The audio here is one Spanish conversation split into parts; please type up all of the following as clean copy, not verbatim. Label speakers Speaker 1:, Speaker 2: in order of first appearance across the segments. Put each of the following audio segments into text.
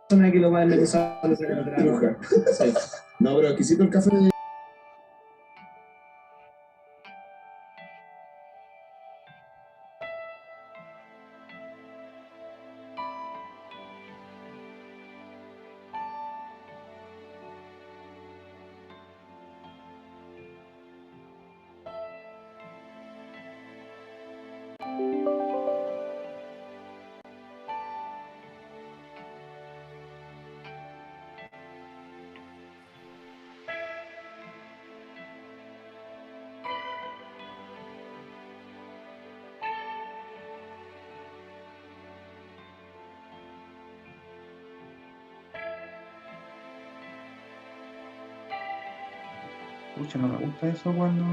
Speaker 1: Persona que lo va a empezar a sacar atrás. Sí. No, pero exquisito el café de...
Speaker 2: Pucha, no me gusta eso cuando...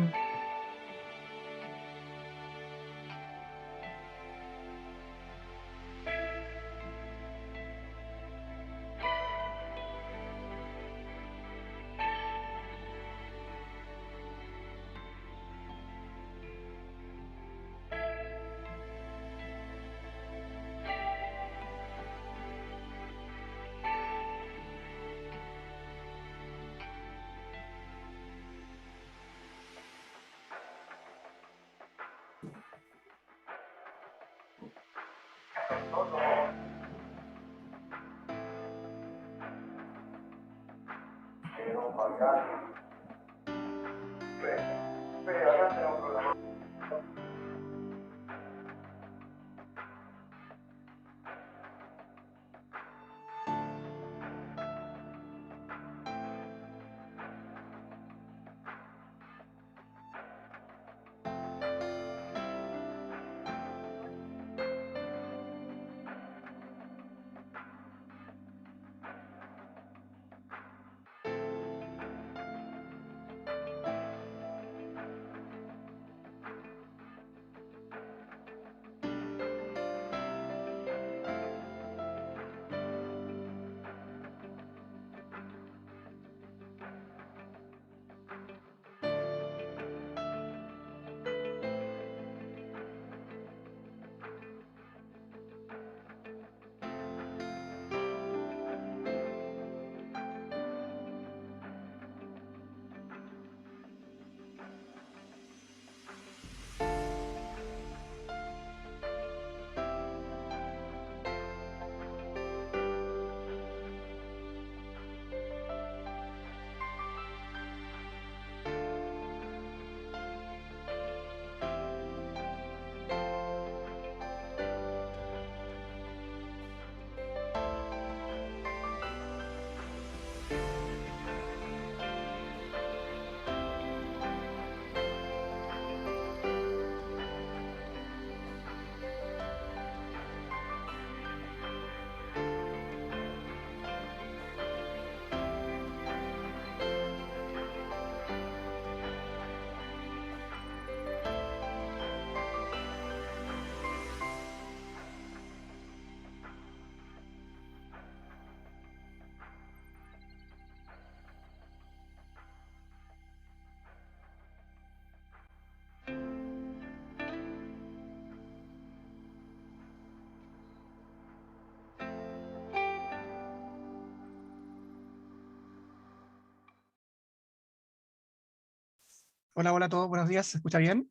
Speaker 3: Hola, hola a todos, buenos días, ¿se escucha bien?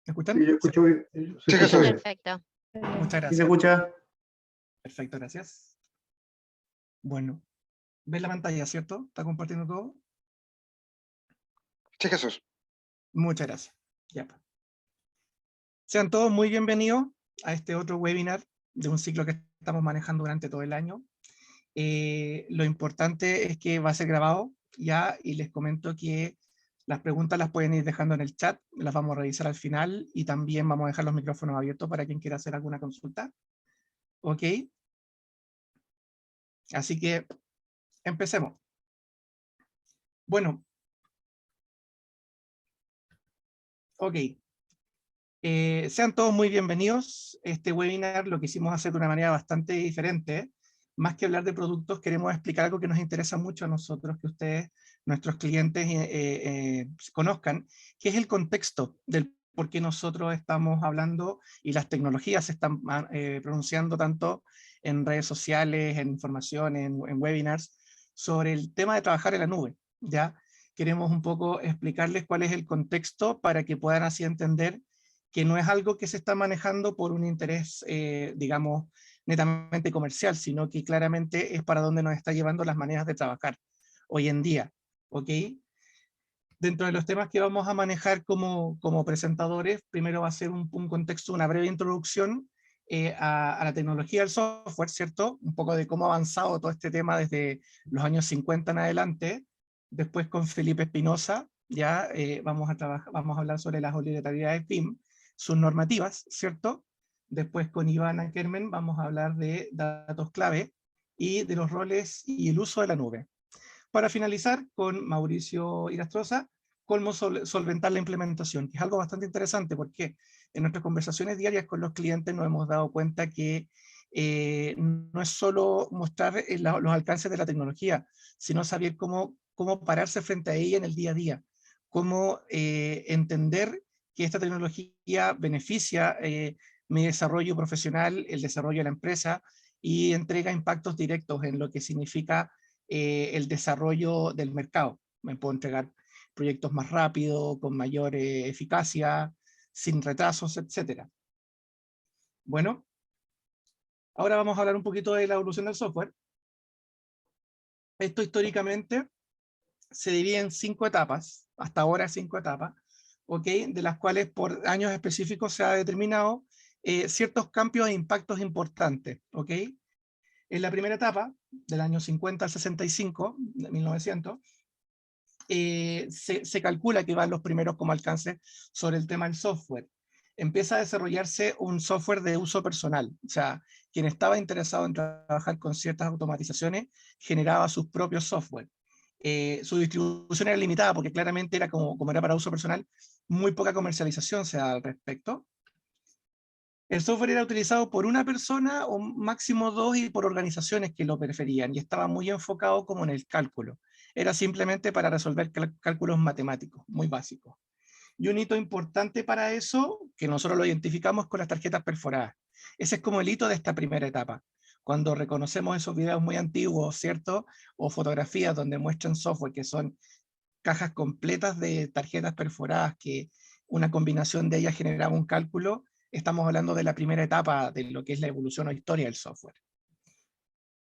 Speaker 3: ¿Me escuchan?
Speaker 2: Sí, yo escucho bien.
Speaker 4: Sí,
Speaker 3: Muchas
Speaker 4: perfecto.
Speaker 2: Sí, se
Speaker 3: gracias.
Speaker 2: escucha.
Speaker 3: Perfecto, gracias. Bueno, ¿ves la pantalla, cierto? ¿Está compartiendo todo?
Speaker 4: Sí, Jesús.
Speaker 3: Muchas gracias. Ya, pues. Sean todos muy bienvenidos a este otro webinar de un ciclo que estamos manejando durante todo el año. Lo importante es que va a ser grabado ya, y les comento que las preguntas las pueden ir dejando en el chat, las vamos a revisar al final, y también vamos a dejar los micrófonos abiertos para quien quiera hacer alguna consulta. ¿Ok? Así que empecemos. Bueno. Ok. Sean todos muy bienvenidos. Este webinar lo quisimos hacer de una manera bastante diferente. Más que hablar de productos, queremos explicar algo que nos interesa mucho a nosotros, que ustedes, nuestros clientes, conozcan, que es el contexto del por qué nosotros estamos hablando y las tecnologías se están pronunciando tanto en redes sociales, en información, en webinars, sobre el tema de trabajar en la nube, ¿ya? Queremos un poco explicarles cuál es el contexto para que puedan así entender que no es algo que se está manejando por un interés, digamos, netamente comercial, sino que claramente es para donde nos está llevando las maneras de trabajar hoy en día, ¿ok? Dentro de los temas que vamos a manejar como presentadores, primero va a ser un contexto, una breve introducción a la tecnología del software, ¿cierto? Un poco de cómo ha avanzado todo este tema desde los años 50 en adelante. Después con Felipe Espinosa, ya vamos a hablar sobre las obligatoriedades BIM, sus normativas, ¿cierto? Después con Iván Ackerman vamos a hablar de datos clave y de los roles y el uso de la nube. Para finalizar, con Mauricio Irastroza, cómo solventar la implementación, que es algo bastante interesante porque en nuestras conversaciones diarias con los clientes nos hemos dado cuenta que no es solo mostrar los alcances de la tecnología, sino saber cómo pararse frente a ella en el día a día, cómo entender que esta tecnología beneficia mi desarrollo profesional, el desarrollo de la empresa, y entrega impactos directos en lo que significa el desarrollo del mercado. Me puedo entregar proyectos más rápido, con mayor eficacia, sin retrasos, etc. Bueno, ahora vamos a hablar un poquito de la evolución del software. Esto históricamente se divide en 5 etapas, hasta ahora 5 etapas, ¿ok? De las cuales por años específicos se ha determinado ciertos cambios e impactos importantes, ¿ok? En la primera etapa, del año 50 al 65, de 1900, se calcula que van los primeros como alcance sobre el tema del software. Empieza a desarrollarse un software de uso personal, o sea, quien estaba interesado en trabajar con ciertas automatizaciones generaba sus propios software. Su distribución era limitada porque claramente era como era para uso personal, muy poca comercialización se da al respecto. El software era utilizado por una persona o máximo 2 y por organizaciones que lo preferían, y estaba muy enfocado como en el cálculo. Era simplemente para resolver cálculos matemáticos, muy básicos. Y un hito importante para eso, que nosotros lo identificamos con las tarjetas perforadas. Ese es como el hito de esta primera etapa. Cuando reconocemos esos videos muy antiguos, ¿cierto? O fotografías donde muestran software que son cajas completas de tarjetas perforadas, que una combinación de ellas generaba un cálculo, estamos hablando de la primera etapa de lo que es la evolución o historia del software.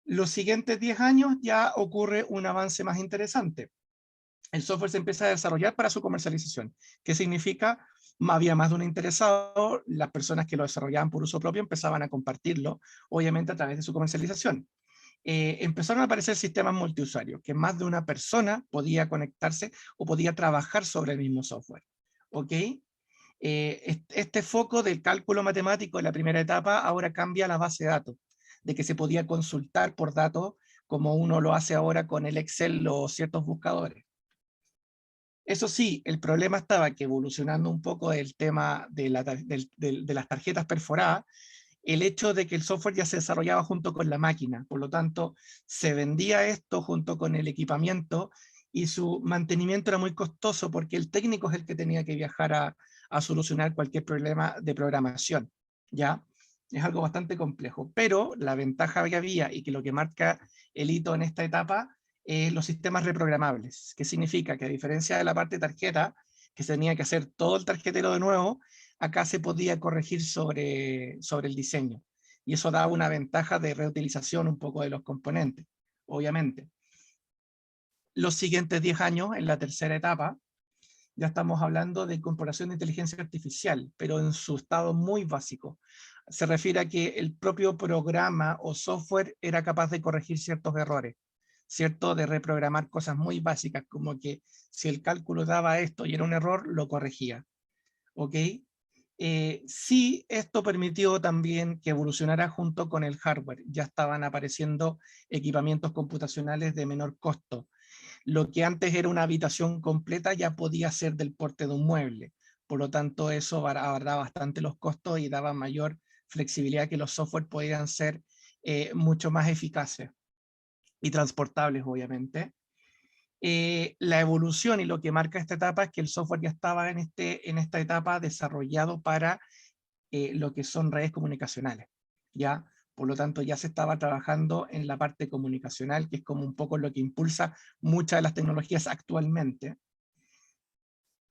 Speaker 3: Los siguientes 10 años ya ocurre un avance más interesante. El software se empieza a desarrollar para su comercialización. ¿Qué significa? Había más de un interesado, las personas que lo desarrollaban por uso propio empezaban a compartirlo, obviamente a través de su comercialización. Empezaron a aparecer sistemas multiusuarios, que más de una persona podía conectarse o podía trabajar sobre el mismo software. ¿Ok? Este foco del cálculo matemático en la primera etapa ahora cambia a la base de datos, de que se podía consultar por datos como uno lo hace ahora con el Excel o ciertos buscadores. Eso sí, el problema estaba que evolucionando un poco el tema de las tarjetas perforadas, el hecho de que el software ya se desarrollaba junto con la máquina, por lo tanto, se vendía esto junto con el equipamiento y su mantenimiento era muy costoso porque el técnico es el que tenía que viajar a solucionar cualquier problema de programación, ¿ya? Es algo bastante complejo, pero la ventaja que había y que lo que marca el hito en esta etapa es los sistemas reprogramables, que significa que a diferencia de la parte tarjeta, que se tenía que hacer todo el tarjetero de nuevo, acá se podía corregir sobre el diseño. Y eso daba una ventaja de reutilización un poco de los componentes, obviamente. Los siguientes 10 años, en la tercera etapa, Ya estamos hablando de incorporación de inteligencia artificial, pero en su estado muy básico. Se refiere a que el propio programa o software era capaz de corregir ciertos errores, ¿cierto? De reprogramar cosas muy básicas, como que si el cálculo daba esto y era un error, lo corregía. ¿Ok? Sí, esto permitió también que evolucionara junto con el hardware. Ya estaban apareciendo equipamientos computacionales de menor costo. Lo que antes era una habitación completa ya podía ser del porte de un mueble. Por lo tanto, eso abordaba bastante los costos y daba mayor flexibilidad, que los software podían ser mucho más eficaces y transportables, obviamente. La evolución y lo que marca esta etapa es que el software ya estaba en esta etapa desarrollado para lo que son redes comunicacionales, ¿ya? Por lo tanto, ya se estaba trabajando en la parte comunicacional, que es como un poco lo que impulsa muchas de las tecnologías actualmente.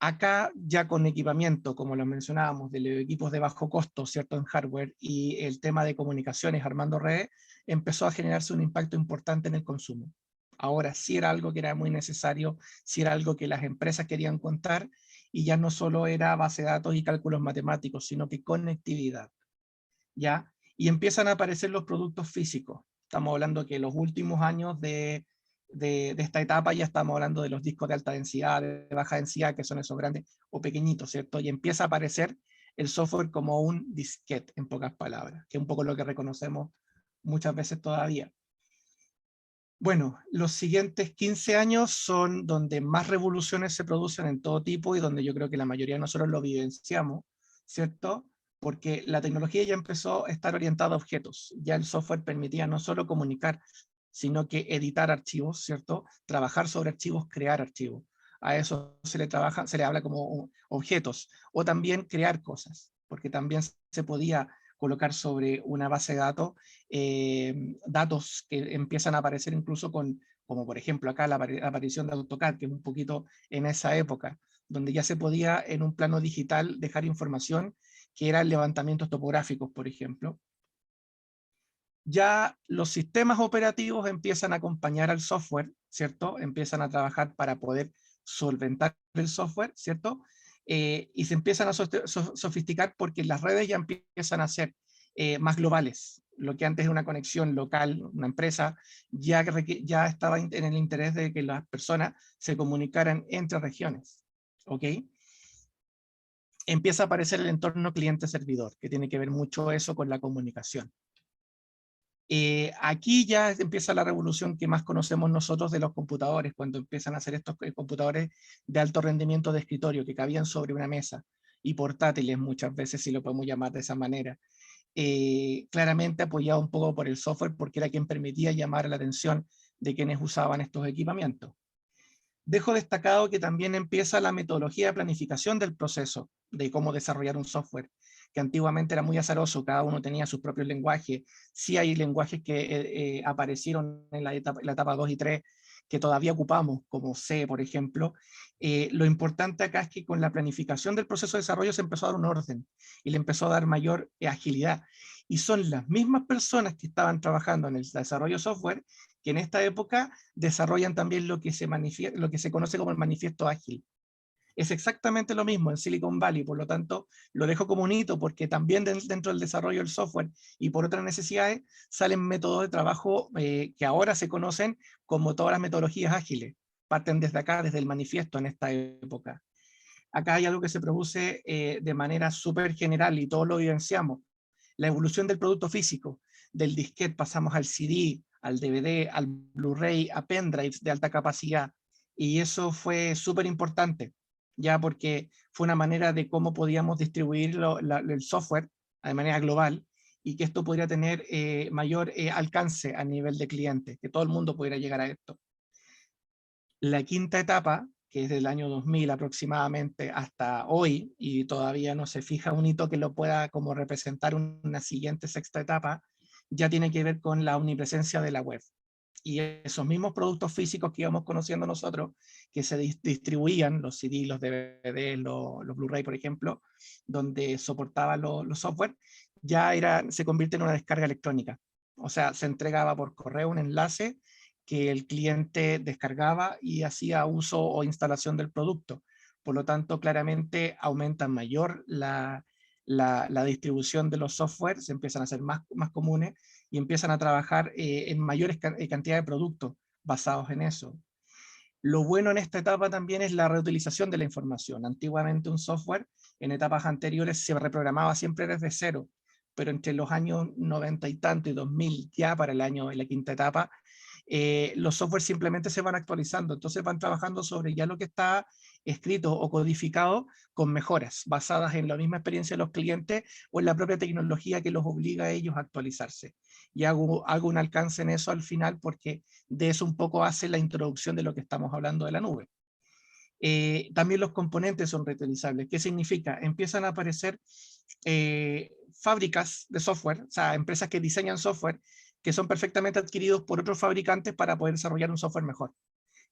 Speaker 3: Acá ya con equipamiento, como lo mencionábamos, de los equipos de bajo costo, ¿cierto? En hardware, y el tema de comunicaciones, armando redes, empezó a generarse un impacto importante en el consumo. Ahora sí era algo que era muy necesario, sí era algo que las empresas querían contar, y ya no solo era base de datos y cálculos matemáticos, sino que conectividad, ¿ya? Y empiezan a aparecer los productos físicos. Estamos hablando que los últimos años de esta etapa ya estamos hablando de los discos de alta densidad, de baja densidad, que son esos grandes o pequeñitos, ¿cierto? Y empieza a aparecer el software como un disquete, en pocas palabras, que es un poco lo que reconocemos muchas veces todavía. Bueno, los siguientes 15 años son donde más revoluciones se producen en todo tipo y donde yo creo que la mayoría de nosotros lo vivenciamos, ¿cierto? Porque la tecnología ya empezó a estar orientada a objetos. Ya el software permitía no solo comunicar, sino que editar archivos, ¿cierto? Trabajar sobre archivos, crear archivos. A eso se le habla como objetos. O también crear cosas, porque también se podía colocar sobre una base de datos datos que empiezan a aparecer incluso como por ejemplo acá la aparición de AutoCAD, que es un poquito en esa época, donde ya se podía en un plano digital dejar información que eran levantamientos topográficos, por ejemplo. Ya los sistemas operativos empiezan a acompañar al software, ¿cierto? Empiezan a trabajar para poder solventar el software, ¿cierto? Y se empiezan a sofisticar porque las redes ya empiezan a ser más globales. Lo que antes era una conexión local, una empresa, ya estaba en el interés de que las personas se comunicaran entre regiones, ¿ok? Empieza a aparecer el entorno cliente-servidor, que tiene que ver mucho eso con la comunicación. Aquí ya empieza la revolución que más conocemos nosotros de los computadores, cuando empiezan a hacer estos computadores de alto rendimiento de escritorio que cabían sobre una mesa, y portátiles muchas veces, si lo podemos llamar de esa manera. Claramente apoyado un poco por el software, porque era quien permitía llamar la atención de quienes usaban estos equipamientos. Dejo destacado que también empieza la metodología de planificación del proceso, de cómo desarrollar un software, que antiguamente era muy azaroso, cada uno tenía sus propios lenguajes. Sí hay lenguajes que aparecieron en la etapa 2 y 3 que todavía ocupamos, como C, por ejemplo. Lo importante acá es que con la planificación del proceso de desarrollo se empezó a dar un orden y le empezó a dar mayor agilidad. Y son las mismas personas que estaban trabajando en el desarrollo software que en esta época desarrollan también lo que se conoce como el manifiesto ágil. Es exactamente lo mismo en Silicon Valley, por lo tanto lo dejo como un hito porque también dentro del desarrollo del software y por otras necesidades salen métodos de trabajo que ahora se conocen como todas las metodologías ágiles, parten desde acá, desde el manifiesto en esta época. Acá hay algo que se produce de manera súper general y todos lo vivenciamos, la evolución del producto físico, del disquete pasamos al CD, al DVD, al Blu-ray, a pendrives de alta capacidad, y eso fue súper importante, ya porque fue una manera de cómo podíamos distribuir el software de manera global, y que esto podría tener mayor alcance a nivel de cliente, que todo el mundo pudiera llegar a esto. La quinta etapa, que es del año 2000 aproximadamente hasta hoy, y todavía no se fija un hito que lo pueda como representar una siguiente sexta etapa, ya tiene que ver con la omnipresencia de la web. Y esos mismos productos físicos que íbamos conociendo nosotros, que se distribuían, los CD, los DVD, los Blu-ray, por ejemplo, donde soportaban los software, ya se convierte en una descarga electrónica. O sea, se entregaba por correo un enlace que el cliente descargaba y hacía uso o instalación del producto. Por lo tanto, claramente aumenta mayor la distribución de los softwares, se empiezan a ser más comunes y empiezan a trabajar en mayores cantidad de productos basados en eso. Lo bueno en esta etapa también es la reutilización de la información. Antiguamente un software en etapas anteriores se reprogramaba siempre desde cero, pero entre los años 90 y tanto y 2000, ya para el año en la quinta etapa, los softwares simplemente se van actualizando, entonces van trabajando sobre ya lo que está escrito o codificado con mejoras basadas en la misma experiencia de los clientes o en la propia tecnología que los obliga a ellos a actualizarse. Y hago un alcance en eso al final porque de eso un poco hace la introducción de lo que estamos hablando de la nube. También los componentes son reutilizables. ¿Qué significa? Empiezan a aparecer fábricas de software, o sea, empresas que diseñan software que son perfectamente adquiridos por otros fabricantes para poder desarrollar un software mejor.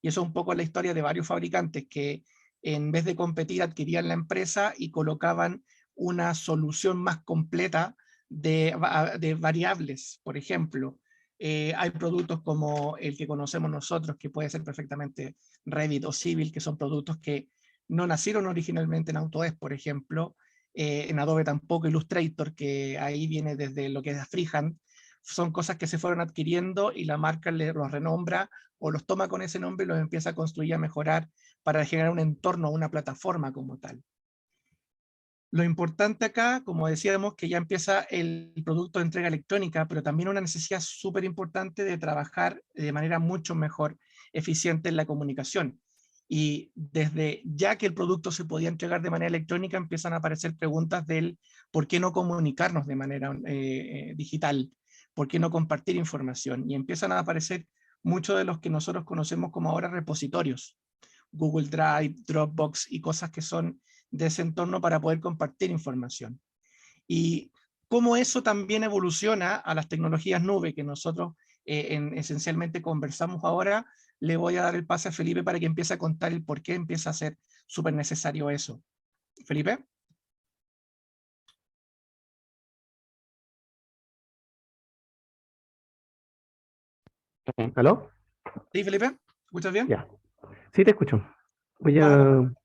Speaker 3: Y eso es un poco la historia de varios fabricantes que en vez de competir adquirían la empresa y colocaban una solución más completa de variables. Por ejemplo, hay productos como el que conocemos nosotros, que puede ser perfectamente Revit o Civil, que son productos que no nacieron originalmente en Autodesk, por ejemplo, en Adobe tampoco, Illustrator, que ahí viene desde lo que es Freehand, son cosas que se fueron adquiriendo y la marca los renombra o los toma con ese nombre y los empieza a construir, a mejorar para generar un entorno, una plataforma como tal. Lo importante acá, como decíamos, que ya empieza el producto de entrega electrónica, pero también una necesidad súper importante de trabajar de manera mucho mejor eficiente en la comunicación. Y desde ya que el producto se podía entregar de manera electrónica, empiezan a aparecer preguntas del por qué no comunicarnos de manera digital, por qué no compartir información. Y empiezan a aparecer muchos de los que nosotros conocemos como ahora repositorios, Google Drive, Dropbox y cosas que son de ese entorno para poder compartir información. Y cómo eso también evoluciona a las tecnologías nube que nosotros esencialmente conversamos ahora, le voy a dar el pase a Felipe para que empiece a contar el por qué empieza a ser súper necesario eso. Felipe.
Speaker 4: ¿Aló?
Speaker 3: ¿Sí, Felipe? ¿Escuchas bien?
Speaker 4: Ya. Sí, te escucho. Voy
Speaker 3: Vamos a
Speaker 4: a...
Speaker 3: compartir.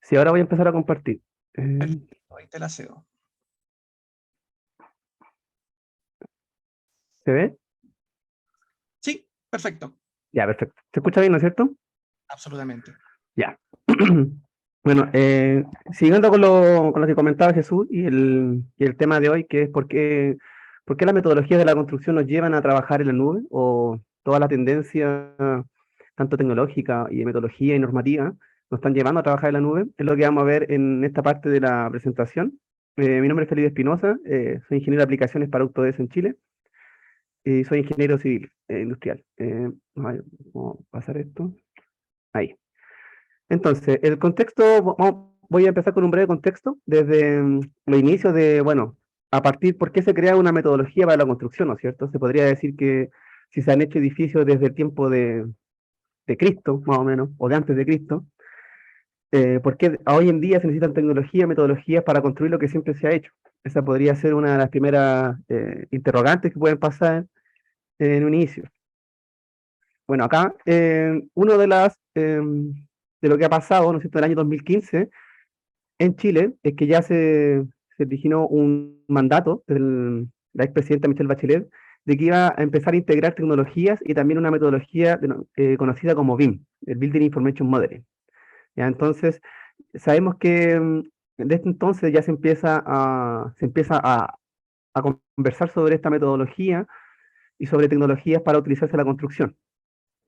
Speaker 4: Sí, ahora voy a empezar a compartir.
Speaker 3: Ahí te la cedo.
Speaker 4: ¿Se ve?
Speaker 3: Sí, perfecto.
Speaker 4: Ya, perfecto. ¿Se escucha bien, no es cierto?
Speaker 3: Absolutamente.
Speaker 4: Ya. Bueno, siguiendo con lo que comentaba Jesús y el tema de hoy, que es por qué las metodologías de la construcción nos llevan a trabajar en la nube, o toda la tendencia, tanto tecnológica y de metodología y normativa, nos están llevando a trabajar en la nube, es lo que vamos a ver en esta parte de la presentación. Mi nombre es Felipe Espinosa, soy ingeniero de aplicaciones para Autodesk en Chile, y soy ingeniero civil industrial. Vamos a pasar esto. Ahí. Entonces, el contexto, voy a empezar con un breve contexto desde los inicios de, bueno, a partir por qué se crea una metodología para la construcción, ¿no es cierto? Se podría decir que si se han hecho edificios desde el tiempo de Cristo, más o menos, o de antes de Cristo, ¿por qué hoy en día se necesitan tecnologías, metodologías para construir lo que siempre se ha hecho? Esa podría ser una de las primeras interrogantes que pueden pasar en un inicio. Bueno, acá, uno de lo que ha pasado, ¿no es cierto?, en el año 2015 en Chile, es que ya se originó un mandato de la expresidenta Michelle Bachelet de que iba a empezar a integrar tecnologías y también una metodología conocida como BIM, el Building Information Modeling. ¿Ya? Entonces, sabemos que desde este entonces ya se empieza a conversar sobre esta metodología y sobre tecnologías para utilizarse en la construcción.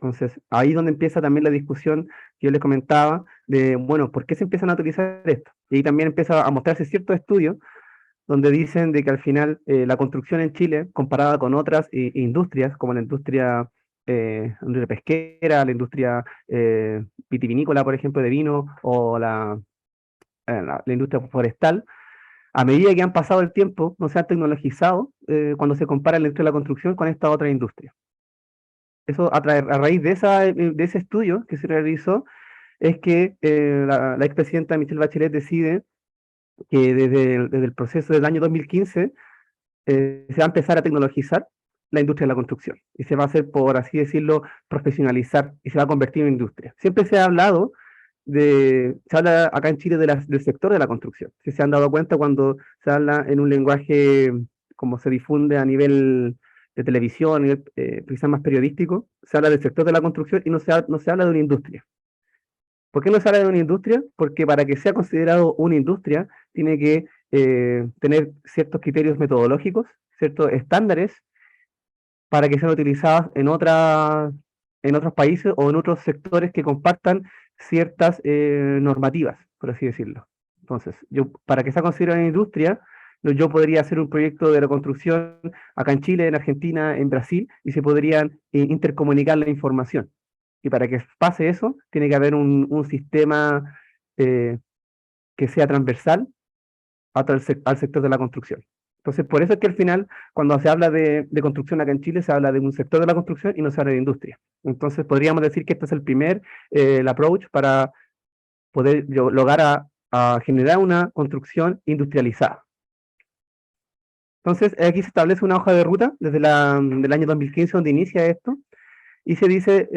Speaker 4: Entonces, ahí es donde empieza también la discusión que yo les comentaba de, bueno, ¿por qué se empiezan a utilizar esto? Y ahí también empieza a mostrarse ciertos estudios donde dicen de que al final la construcción en Chile, comparada con otras industrias, como la industria pesquera, la industria vitivinícola, por ejemplo, de vino, o la industria forestal, a medida que han pasado el tiempo, no se han tecnologizado cuando se compara la industria de la construcción con esta otra industria. Eso a raíz de ese estudio que se realizó, es que la expresidenta Michelle Bachelet decide que desde el proceso del año 2015 se va a empezar a tecnologizar la industria de la construcción y se va a hacer, por así decirlo, profesionalizar y se va a convertir en industria. Siempre se ha hablado se habla acá en Chile del sector de la construcción. Si se han dado cuenta cuando se habla en un lenguaje como se difunde a nivel de televisión, a nivel quizás más periodístico, se habla del sector de la construcción y no se habla de una industria. ¿Por qué no se habla de una industria? Porque para que sea considerado una industria, tiene que tener ciertos criterios metodológicos, ciertos estándares para que sean utilizadas en otros países o en otros sectores que compartan ciertas normativas, por así decirlo. Entonces, para que sea considerada una industria, yo podría hacer un proyecto de reconstrucción acá en Chile, en Argentina, en Brasil, y se podrían intercomunicar la información. Y para que pase eso, tiene que haber un sistema que sea transversal al sector de la construcción. Entonces, por eso es que al final, cuando se habla de construcción acá en Chile, se habla de un sector de la construcción y no se habla de industria. Entonces, podríamos decir que este es el primer el approach para poder lograr a generar una construcción industrializada. Entonces, aquí se establece una hoja de ruta desde del año 2015, donde inicia esto, y se dice,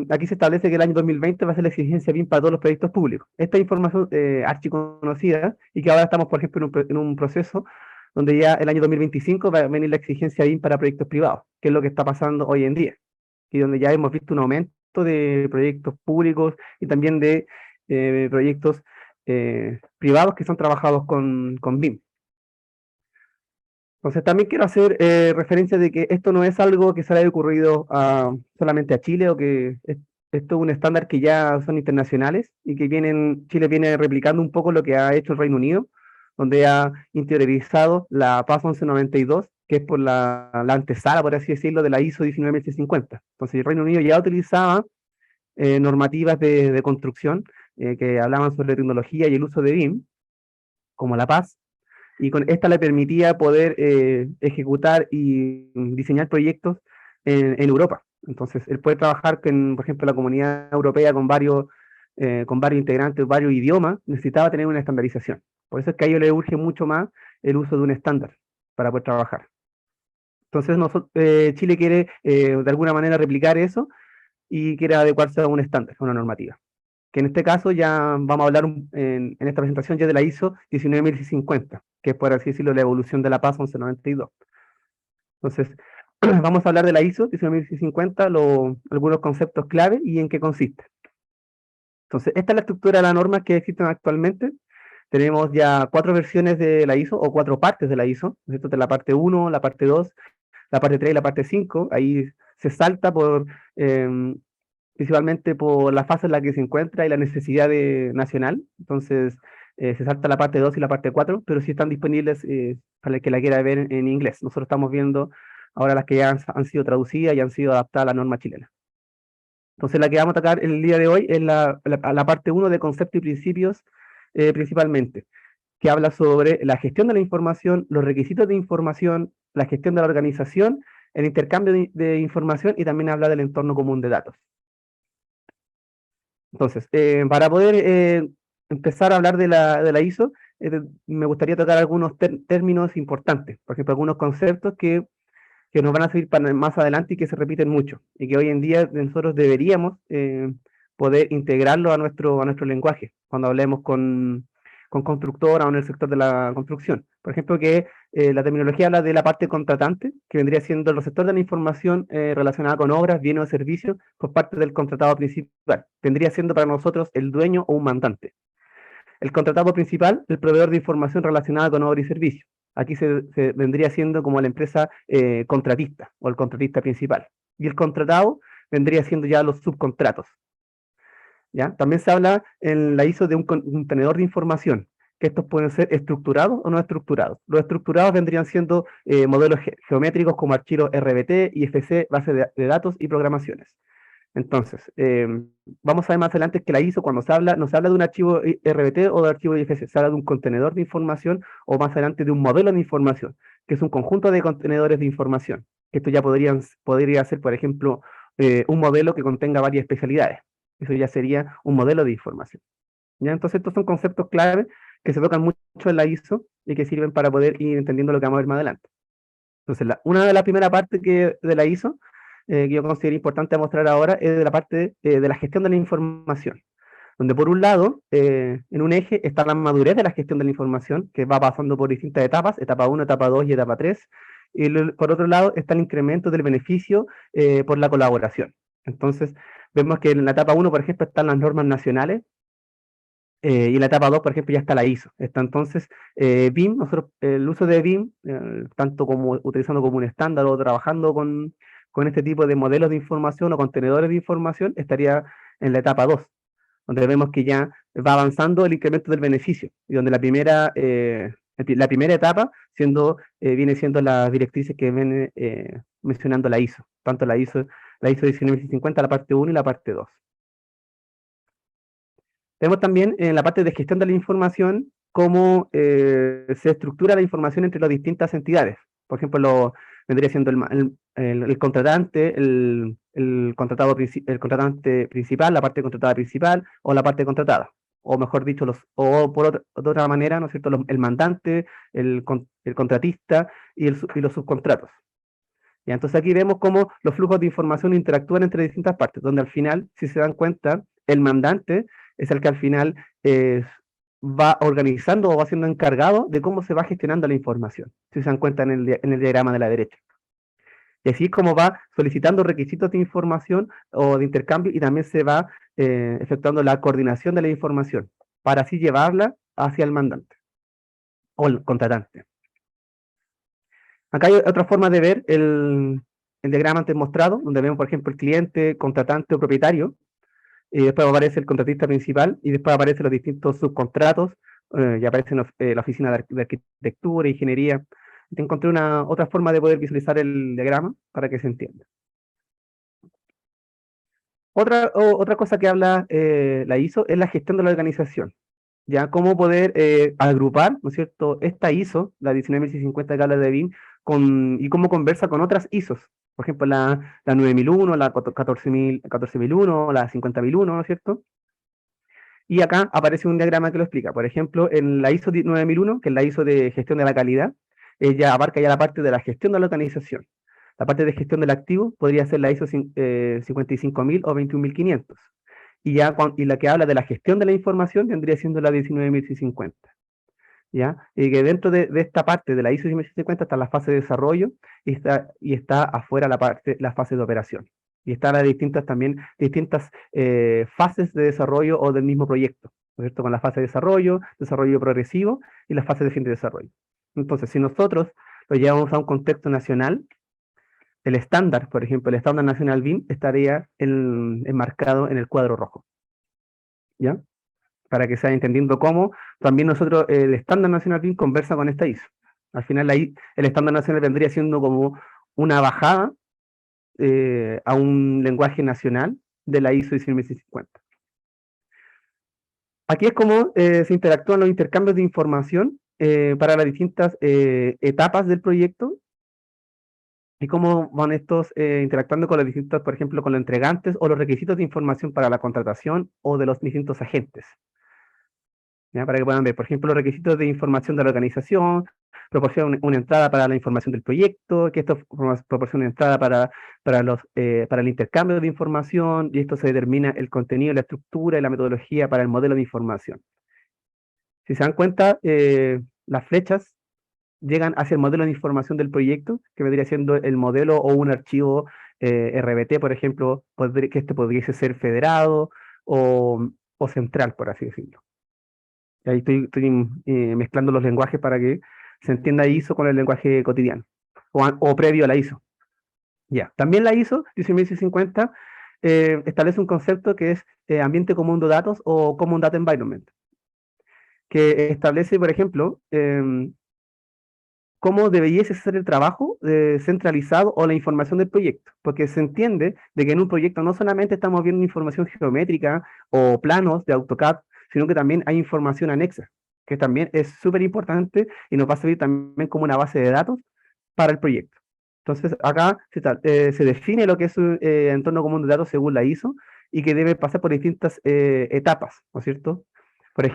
Speaker 4: aquí se establece que el año 2020 va a ser la exigencia BIM para todos los proyectos públicos. Esta información archiconocida, y que ahora estamos, por ejemplo, en un proceso donde ya el año 2025 va a venir la exigencia BIM para proyectos privados, que es lo que está pasando hoy en día, y donde ya hemos visto un aumento de proyectos públicos y también de proyectos privados que son trabajados con BIM. Entonces también quiero hacer referencia de que esto no es algo que se le haya ocurrido solamente a Chile, o que esto es un estándar que ya son internacionales y que Chile viene replicando un poco lo que ha hecho el Reino Unido, donde ha interiorizado la PAS 1192, que es por la antesala, por así decirlo, de la ISO 19650. Entonces el Reino Unido ya utilizaba normativas de construcción que hablaban sobre tecnología y el uso de BIM, como la PAS, y con esta le permitía poder ejecutar y diseñar proyectos en Europa. Entonces, él puede trabajar con, por ejemplo, la Comunidad Europea con varios integrantes, varios idiomas, necesitaba tener una estandarización. Por eso es que a ellos les urge mucho más el uso de un estándar para poder trabajar. Entonces, Chile quiere de alguna manera replicar eso y quiere adecuarse a un estándar, a una normativa. Que en este caso ya vamos a hablar en esta presentación ya de la ISO 19650, que es, por así decirlo, la evolución de la PAS 1192. Entonces, vamos a hablar de la ISO 19650, algunos conceptos clave y en qué consiste. Entonces, esta es la estructura de la norma que existen actualmente. Tenemos ya 4 versiones de la ISO, o 4 partes de la ISO, ¿cierto? De la parte 1, la parte 2, la parte 3 y la parte 5. Ahí se salta principalmente por la fase en la que se encuentra y la necesidad nacional. Entonces, se salta la parte 2 y la parte 4, pero sí están disponibles para el que la quiera ver en inglés. Nosotros estamos viendo ahora las que ya han sido traducidas y han sido adaptadas a la norma chilena. Entonces, la que vamos a tocar el día de hoy es la parte 1 de conceptos y principios, principalmente, que habla sobre la gestión de la información, los requisitos de información, la gestión de la organización, el intercambio de información, y también habla del entorno común de datos. Entonces, para poder empezar a hablar de la ISO, me gustaría tocar algunos términos importantes, por ejemplo, algunos conceptos que nos van a servir para más adelante y que se repiten mucho, y que hoy en día nosotros deberíamos poder integrarlo a nuestro lenguaje, cuando hablemos con constructoras o en el sector de la construcción. Por ejemplo, que la terminología habla de la parte contratante, que vendría siendo el receptor de la información relacionada con obras, bienes o servicios por parte del contratado principal. Vendría siendo para nosotros el dueño o un mandante. El contratado principal, el proveedor de información relacionada con obras y servicios. Aquí se vendría siendo como la empresa contratista o el contratista principal. Y el contratado vendría siendo ya los subcontratos. ¿Ya? También se habla en la ISO de un contenedor de información, que estos pueden ser estructurados o no estructurados. Los estructurados vendrían siendo modelos geométricos como archivos RBT, IFC, base de datos y programaciones. Entonces, vamos a ver más adelante que la ISO, cuando no se habla de un archivo RBT o de archivo IFC, se habla de un contenedor de información, o más adelante de un modelo de información, que es un conjunto de contenedores de información. Esto ya podría ser, por ejemplo, un modelo que contenga varias especialidades. Eso ya sería un modelo de información. ¿Ya? Entonces, estos son conceptos clave que se tocan mucho en la ISO y que sirven para poder ir entendiendo lo que vamos a ver más adelante. Entonces, una de las primeras partes de la ISO que yo considero importante mostrar ahora es de la parte de la gestión de la información. donde por un lado, en un eje está la madurez de la gestión de la información, que va pasando por distintas etapas, etapa 1, etapa 2 y etapa 3, y por otro lado está el incremento del beneficio por la colaboración. Entonces, vemos que en la etapa 1, por ejemplo, están las normas nacionales, y en la etapa 2, por ejemplo, ya está la ISO. Está entonces BIM, nosotros, el uso de BIM, tanto como utilizando como un estándar o trabajando con este tipo de modelos de información o contenedores de información, estaría en la etapa 2, donde vemos que ya va avanzando el incremento del beneficio, y donde la primera etapa viene siendo las directrices que viene mencionando la ISO, tanto la ISO 19650, la parte 1 y la parte 2. Tenemos también en la parte de gestión de la información cómo se estructura la información entre las distintas entidades. Por ejemplo, vendría siendo el contratante, el contratante principal, la parte contratada principal o la parte contratada. O mejor dicho, de otra manera, ¿no es cierto?, el mandante, el contratista y los subcontratos. Y entonces aquí vemos cómo los flujos de información interactúan entre distintas partes, donde al final, si se dan cuenta, el mandante es el que al final va organizando o va siendo encargado de cómo se va gestionando la información, si se dan cuenta en el diagrama de la derecha. Y así es como va solicitando requisitos de información o de intercambio, y también se va efectuando la coordinación de la información, para así llevarla hacia el mandante o el contratante. Acá hay otra forma de ver el diagrama antes mostrado, donde vemos, por ejemplo, el cliente, contratante o propietario, y después aparece el contratista principal, y después aparecen los distintos subcontratos, y aparece la oficina de arquitectura, ingeniería. Te encontré otra forma de poder visualizar el diagrama para que se entienda. Otra cosa que habla la ISO es la gestión de la organización. ¿Ya? Cómo poder agrupar, ¿no es cierto?, esta ISO, la 19650 que habla de BIM, y cómo conversa con otras ISOs. Por ejemplo, la 9001, la 14001, la 50001, ¿no es cierto? Y acá aparece un diagrama que lo explica. Por ejemplo, en la ISO 9001, que es la ISO de gestión de la calidad, ella abarca ya la parte de la gestión de la organización. La parte de gestión del activo podría ser la ISO 55000 o 21500. Y la que habla de la gestión de la información vendría siendo la 19650. ¿Ya? Y que dentro de esta parte de la ISO 19650 está la fase de desarrollo, y está afuera la fase de operación. Y están las distintas fases de desarrollo o del mismo proyecto, ¿no es cierto?, con la fase de desarrollo progresivo y la fase de fin de desarrollo. Entonces, si nosotros lo llevamos a un contexto nacional, el estándar, por ejemplo, el estándar nacional BIM estaría enmarcado en el cuadro rojo. ¿Ya? Para que se vaya entendiendo cómo también nosotros, el estándar nacional BIM conversa con esta ISO. Al final ahí el estándar nacional vendría siendo como una bajada a un lenguaje nacional de la ISO 19650. Aquí es como se interactúan los intercambios de información para las distintas etapas del proyecto, y cómo van estos interactuando con los distintos, por ejemplo, con los entregantes o los requisitos de información para la contratación o de los distintos agentes. ¿Ya? Para que puedan ver, por ejemplo, los requisitos de información de la organización, proporciona una entrada para la información del proyecto, que esto proporciona una entrada para el intercambio de información, y esto se determina el contenido, la estructura y la metodología para el modelo de información. Si se dan cuenta, las flechas llegan hacia el modelo de información del proyecto, que vendría siendo el modelo o un archivo RBT, por ejemplo, que este podría ser federado o central, por así decirlo. Y ahí estoy mezclando los lenguajes para que se entienda ISO con el lenguaje cotidiano, o previo a la ISO. Ya. También la ISO 19650 establece un concepto que es ambiente común de datos o Common Data Environment, que establece, por ejemplo, cómo debiese ser el trabajo centralizado o la información del proyecto, porque se entiende de que en un proyecto no solamente estamos viendo información geométrica o planos de AutoCAD, sino que también hay información anexa, que también es súper importante y nos va a servir también como una base de datos para el proyecto. Entonces acá se define lo que es un entorno común de datos según la ISO, y que debe pasar por distintas etapas, ¿no es cierto?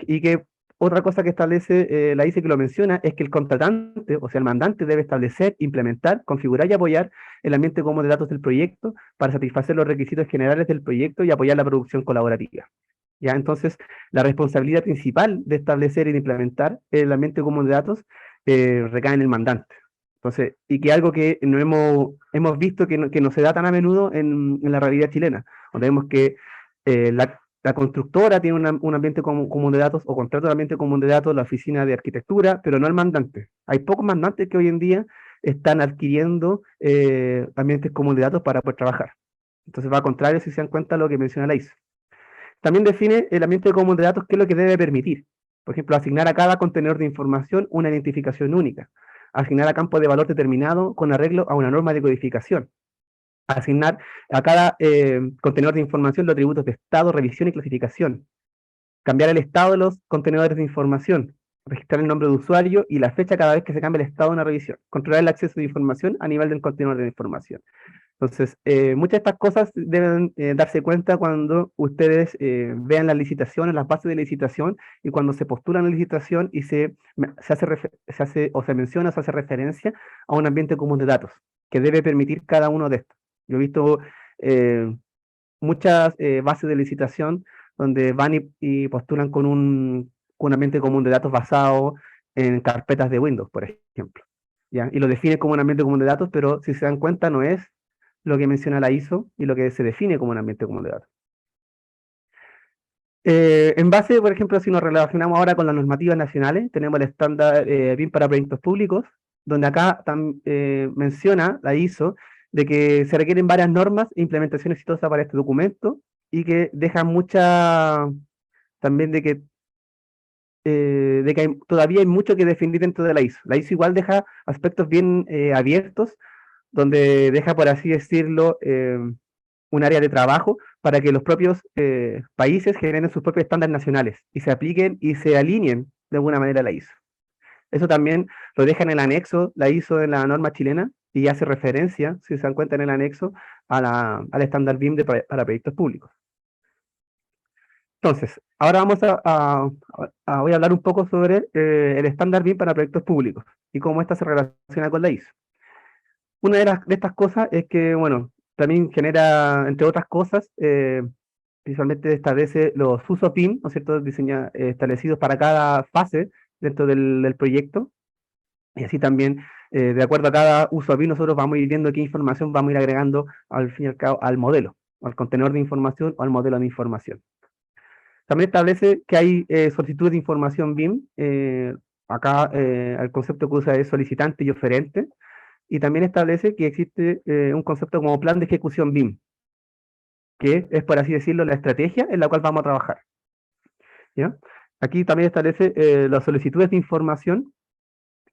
Speaker 4: Y que otra cosa que establece la ISO, que lo menciona, es que el contratante, o sea, el mandante, debe establecer, implementar, configurar y apoyar el ambiente común de datos del proyecto para satisfacer los requisitos generales del proyecto y apoyar la producción colaborativa. ¿ya? Entonces, la responsabilidad principal de establecer y de implementar el ambiente común de datos recae en el mandante. Entonces, y que algo que no hemos visto que no se da tan a menudo en la realidad chilena, donde vemos que la constructora tiene un ambiente común de datos o contrata un ambiente común de datos, la oficina de arquitectura, pero no el mandante. Hay pocos mandantes que hoy en día están adquiriendo ambientes comunes de datos para poder trabajar. Entonces va al contrario si se dan cuenta lo que menciona la ISO. También define el ambiente común de datos qué es lo que debe permitir. Por ejemplo, asignar a cada contenedor de información una identificación única. Asignar a campo de valor determinado con arreglo a una norma de codificación. Asignar a cada contenedor de información los atributos de estado, revisión y clasificación. Cambiar el estado de los contenedores de información. Registrar el nombre de usuario y la fecha cada vez que se cambie el estado de una revisión. Controlar el acceso de información a nivel del contenedor de información. Entonces, muchas de estas cosas deben darse cuenta cuando ustedes vean las licitaciones, las bases de licitación, y cuando se postula una licitación y se menciona o se hace referencia a un ambiente común de datos, que debe permitir cada uno de estos. Yo he visto muchas bases de licitación donde van y postulan con un ambiente común de datos basado en carpetas de Windows, por ejemplo, ¿ya? Y lo define como un ambiente común de datos, pero si se dan cuenta no es lo que menciona la ISO y lo que se define como un ambiente común de datos. En base, por ejemplo, si nos relacionamos ahora con las normativas nacionales, tenemos el estándar BIM para proyectos públicos, donde acá menciona la ISO de que se requieren varias normas e implementación exitosa para este documento, y que deja también de que todavía hay mucho que definir dentro de la ISO. La ISO igual deja aspectos bien abiertos, donde deja, por así decirlo, un área de trabajo para que los propios países generen sus propios estándares nacionales y se apliquen y se alineen de alguna manera a la ISO. Eso también lo deja en el anexo, la ISO de la norma chilena, y hace referencia, si se dan cuenta en el anexo, al estándar BIM para proyectos públicos. Entonces, ahora voy a hablar un poco sobre el estándar BIM para proyectos públicos y cómo esta se relaciona con la ISO. Una de estas cosas es que, bueno, también genera, entre otras cosas, principalmente establece los usos BIM, ¿no es cierto?, establecidos para cada fase dentro del proyecto, y así también, de acuerdo a cada uso BIM, nosotros vamos a ir viendo qué información vamos a ir agregando, al fin y al cabo, al modelo, al contenedor de información o al modelo de información. También establece que hay solicitudes de información BIM, acá el concepto que usa es solicitante y oferente, y también establece que existe un concepto como plan de ejecución BIM, que es, por así decirlo, la estrategia en la cual vamos a trabajar, ¿ya? Aquí también establece las solicitudes de información,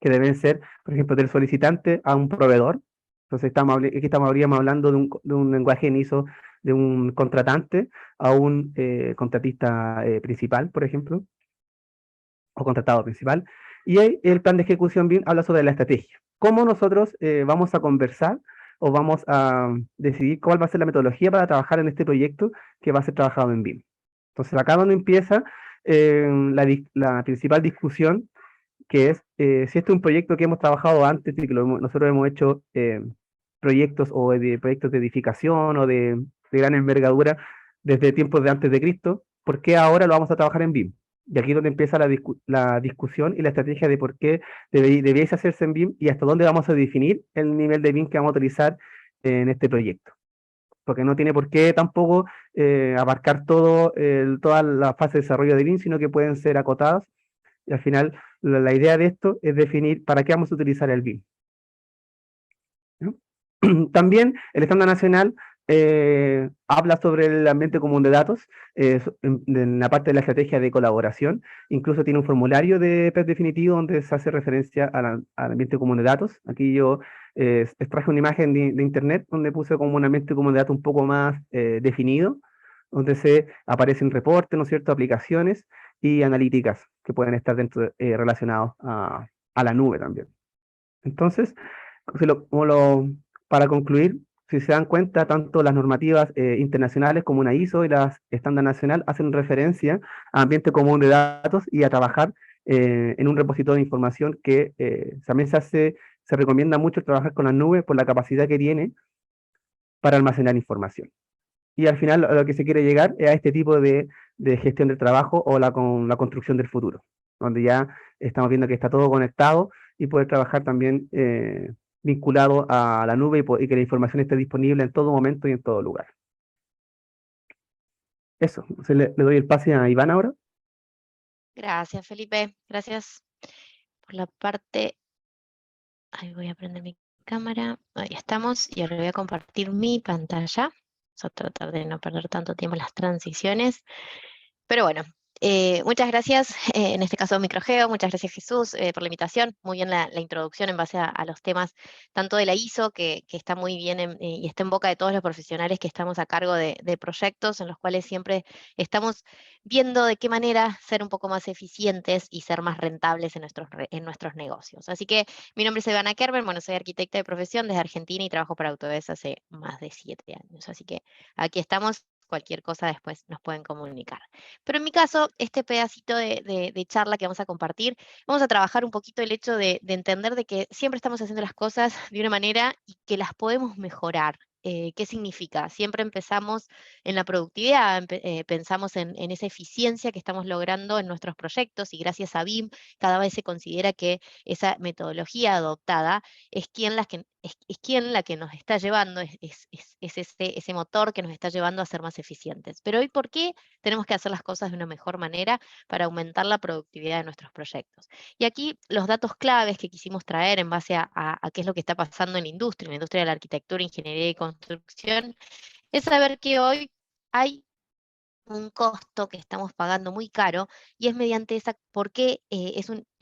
Speaker 4: que deben ser, por ejemplo, del solicitante a un proveedor. Entonces aquí estaríamos hablando de un lenguaje en ISO, de un contratante a un contratista principal, por ejemplo, o contratado principal. Y ahí el plan de ejecución BIM habla sobre la estrategia. Cómo nosotros vamos a conversar o vamos a decidir cuál va a ser la metodología para trabajar en este proyecto que va a ser trabajado en BIM. Entonces acá donde empieza la principal discusión, que es si este es un proyecto que hemos trabajado antes y que nosotros hemos hecho proyectos proyectos de edificación o de gran envergadura desde tiempos de antes de Cristo, ¿por qué ahora lo vamos a trabajar en BIM? Y aquí es donde empieza la discusión y la estrategia de por qué debiese hacerse en BIM y hasta dónde vamos a definir el nivel de BIM que vamos a utilizar en este proyecto. Porque no tiene por qué tampoco abarcar toda la fase de desarrollo de BIM, sino que pueden ser acotadas, y al final la idea de esto es definir para qué vamos a utilizar el BIM. ¿No? También el estándar nacional habla sobre el ambiente común de datos, en la parte de la estrategia de colaboración. Incluso tiene un formulario de PEP definitivo donde se hace referencia al ambiente común de datos. Aquí yo extraje una imagen de internet donde puse como un ambiente común de datos un poco más definido, donde aparecen reportes, ¿no es cierto?, aplicaciones y analíticas que pueden estar relacionados a la nube también. Entonces, para concluir, si se dan cuenta, tanto las normativas internacionales como una ISO y las estándar nacional hacen referencia a ambiente común de datos y a trabajar en un repositorio de información que también se recomienda mucho trabajar con la nube por la capacidad que tiene para almacenar información. y al final a lo que se quiere llegar es a este tipo de gestión del trabajo o con la construcción del futuro, donde ya estamos viendo que está todo conectado y poder trabajar también vinculado a la nube y que la información esté disponible en todo momento y en todo lugar. Eso, entonces le doy el pase a Iván ahora.
Speaker 5: Gracias, Felipe. Gracias por la parte. Ahí voy a prender mi cámara. Ahí estamos. Y ahora voy a compartir mi pantalla. Vamos a tratar de no perder tanto tiempo en las transiciones. Pero bueno, muchas gracias, en este caso Microgeo, muchas gracias Jesús por la invitación, muy bien la introducción en base a los temas tanto de la ISO, que está muy bien y está en boca de todos los profesionales que estamos a cargo de proyectos en los cuales siempre estamos viendo de qué manera ser un poco más eficientes y ser más rentables en nuestros negocios. Así que mi nombre es Ivana Kerber, bueno, soy arquitecta de profesión desde Argentina y trabajo para Autodesk hace más de 7 años, así que aquí estamos, cualquier cosa después nos pueden comunicar. Pero en mi caso, este pedacito de charla que vamos a compartir, vamos a trabajar un poquito el hecho de entender de que siempre estamos haciendo las cosas de una manera y que las podemos mejorar. ¿Qué significa? Siempre empezamos en la productividad, pensamos en esa eficiencia que estamos logrando en nuestros proyectos y gracias a BIM cada vez se considera que esa metodología adoptada es quien la que nos está llevando, es ese motor que nos está llevando a ser más eficientes. Pero hoy, ¿por qué tenemos que hacer las cosas de una mejor manera para aumentar la productividad de nuestros proyectos? Y aquí los datos claves que quisimos traer en base a qué es lo que está pasando en la industria de la arquitectura, ingeniería y construcción, es saber que hoy hay un costo que estamos pagando muy caro y es mediante es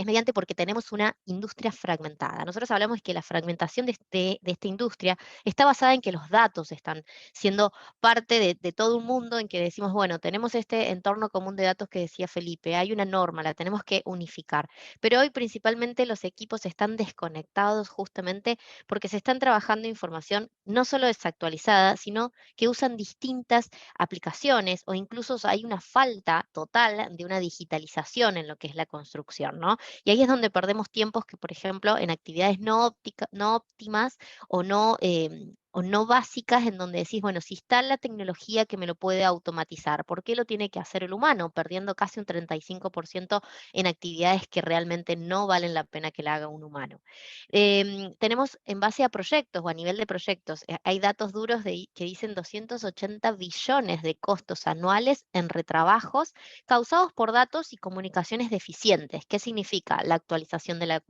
Speaker 5: mediante porque tenemos una industria fragmentada. Nosotros hablamos que la fragmentación de esta industria está basada en que los datos están siendo parte de todo un mundo en que decimos, bueno, tenemos este entorno común de datos que decía Felipe, hay una norma, la tenemos que unificar, pero hoy principalmente los equipos están desconectados justamente porque se están trabajando información no solo desactualizada, sino que usan distintas aplicaciones o incluso hay una falta total de una digitalización en lo que es la construcción, ¿no? Y ahí es donde perdemos tiempos que, por ejemplo, en actividades no óptimas o no básicas, en donde decís, bueno, si está la tecnología que me lo puede automatizar, ¿por qué lo tiene que hacer el humano? Perdiendo casi un 35% en actividades que realmente no valen la pena que la haga un humano. Tenemos en base a proyectos o a nivel de proyectos, hay datos duros que dicen 280 billones de costos anuales en retrabajos causados por datos y comunicaciones deficientes. ¿Qué significa? La actualización de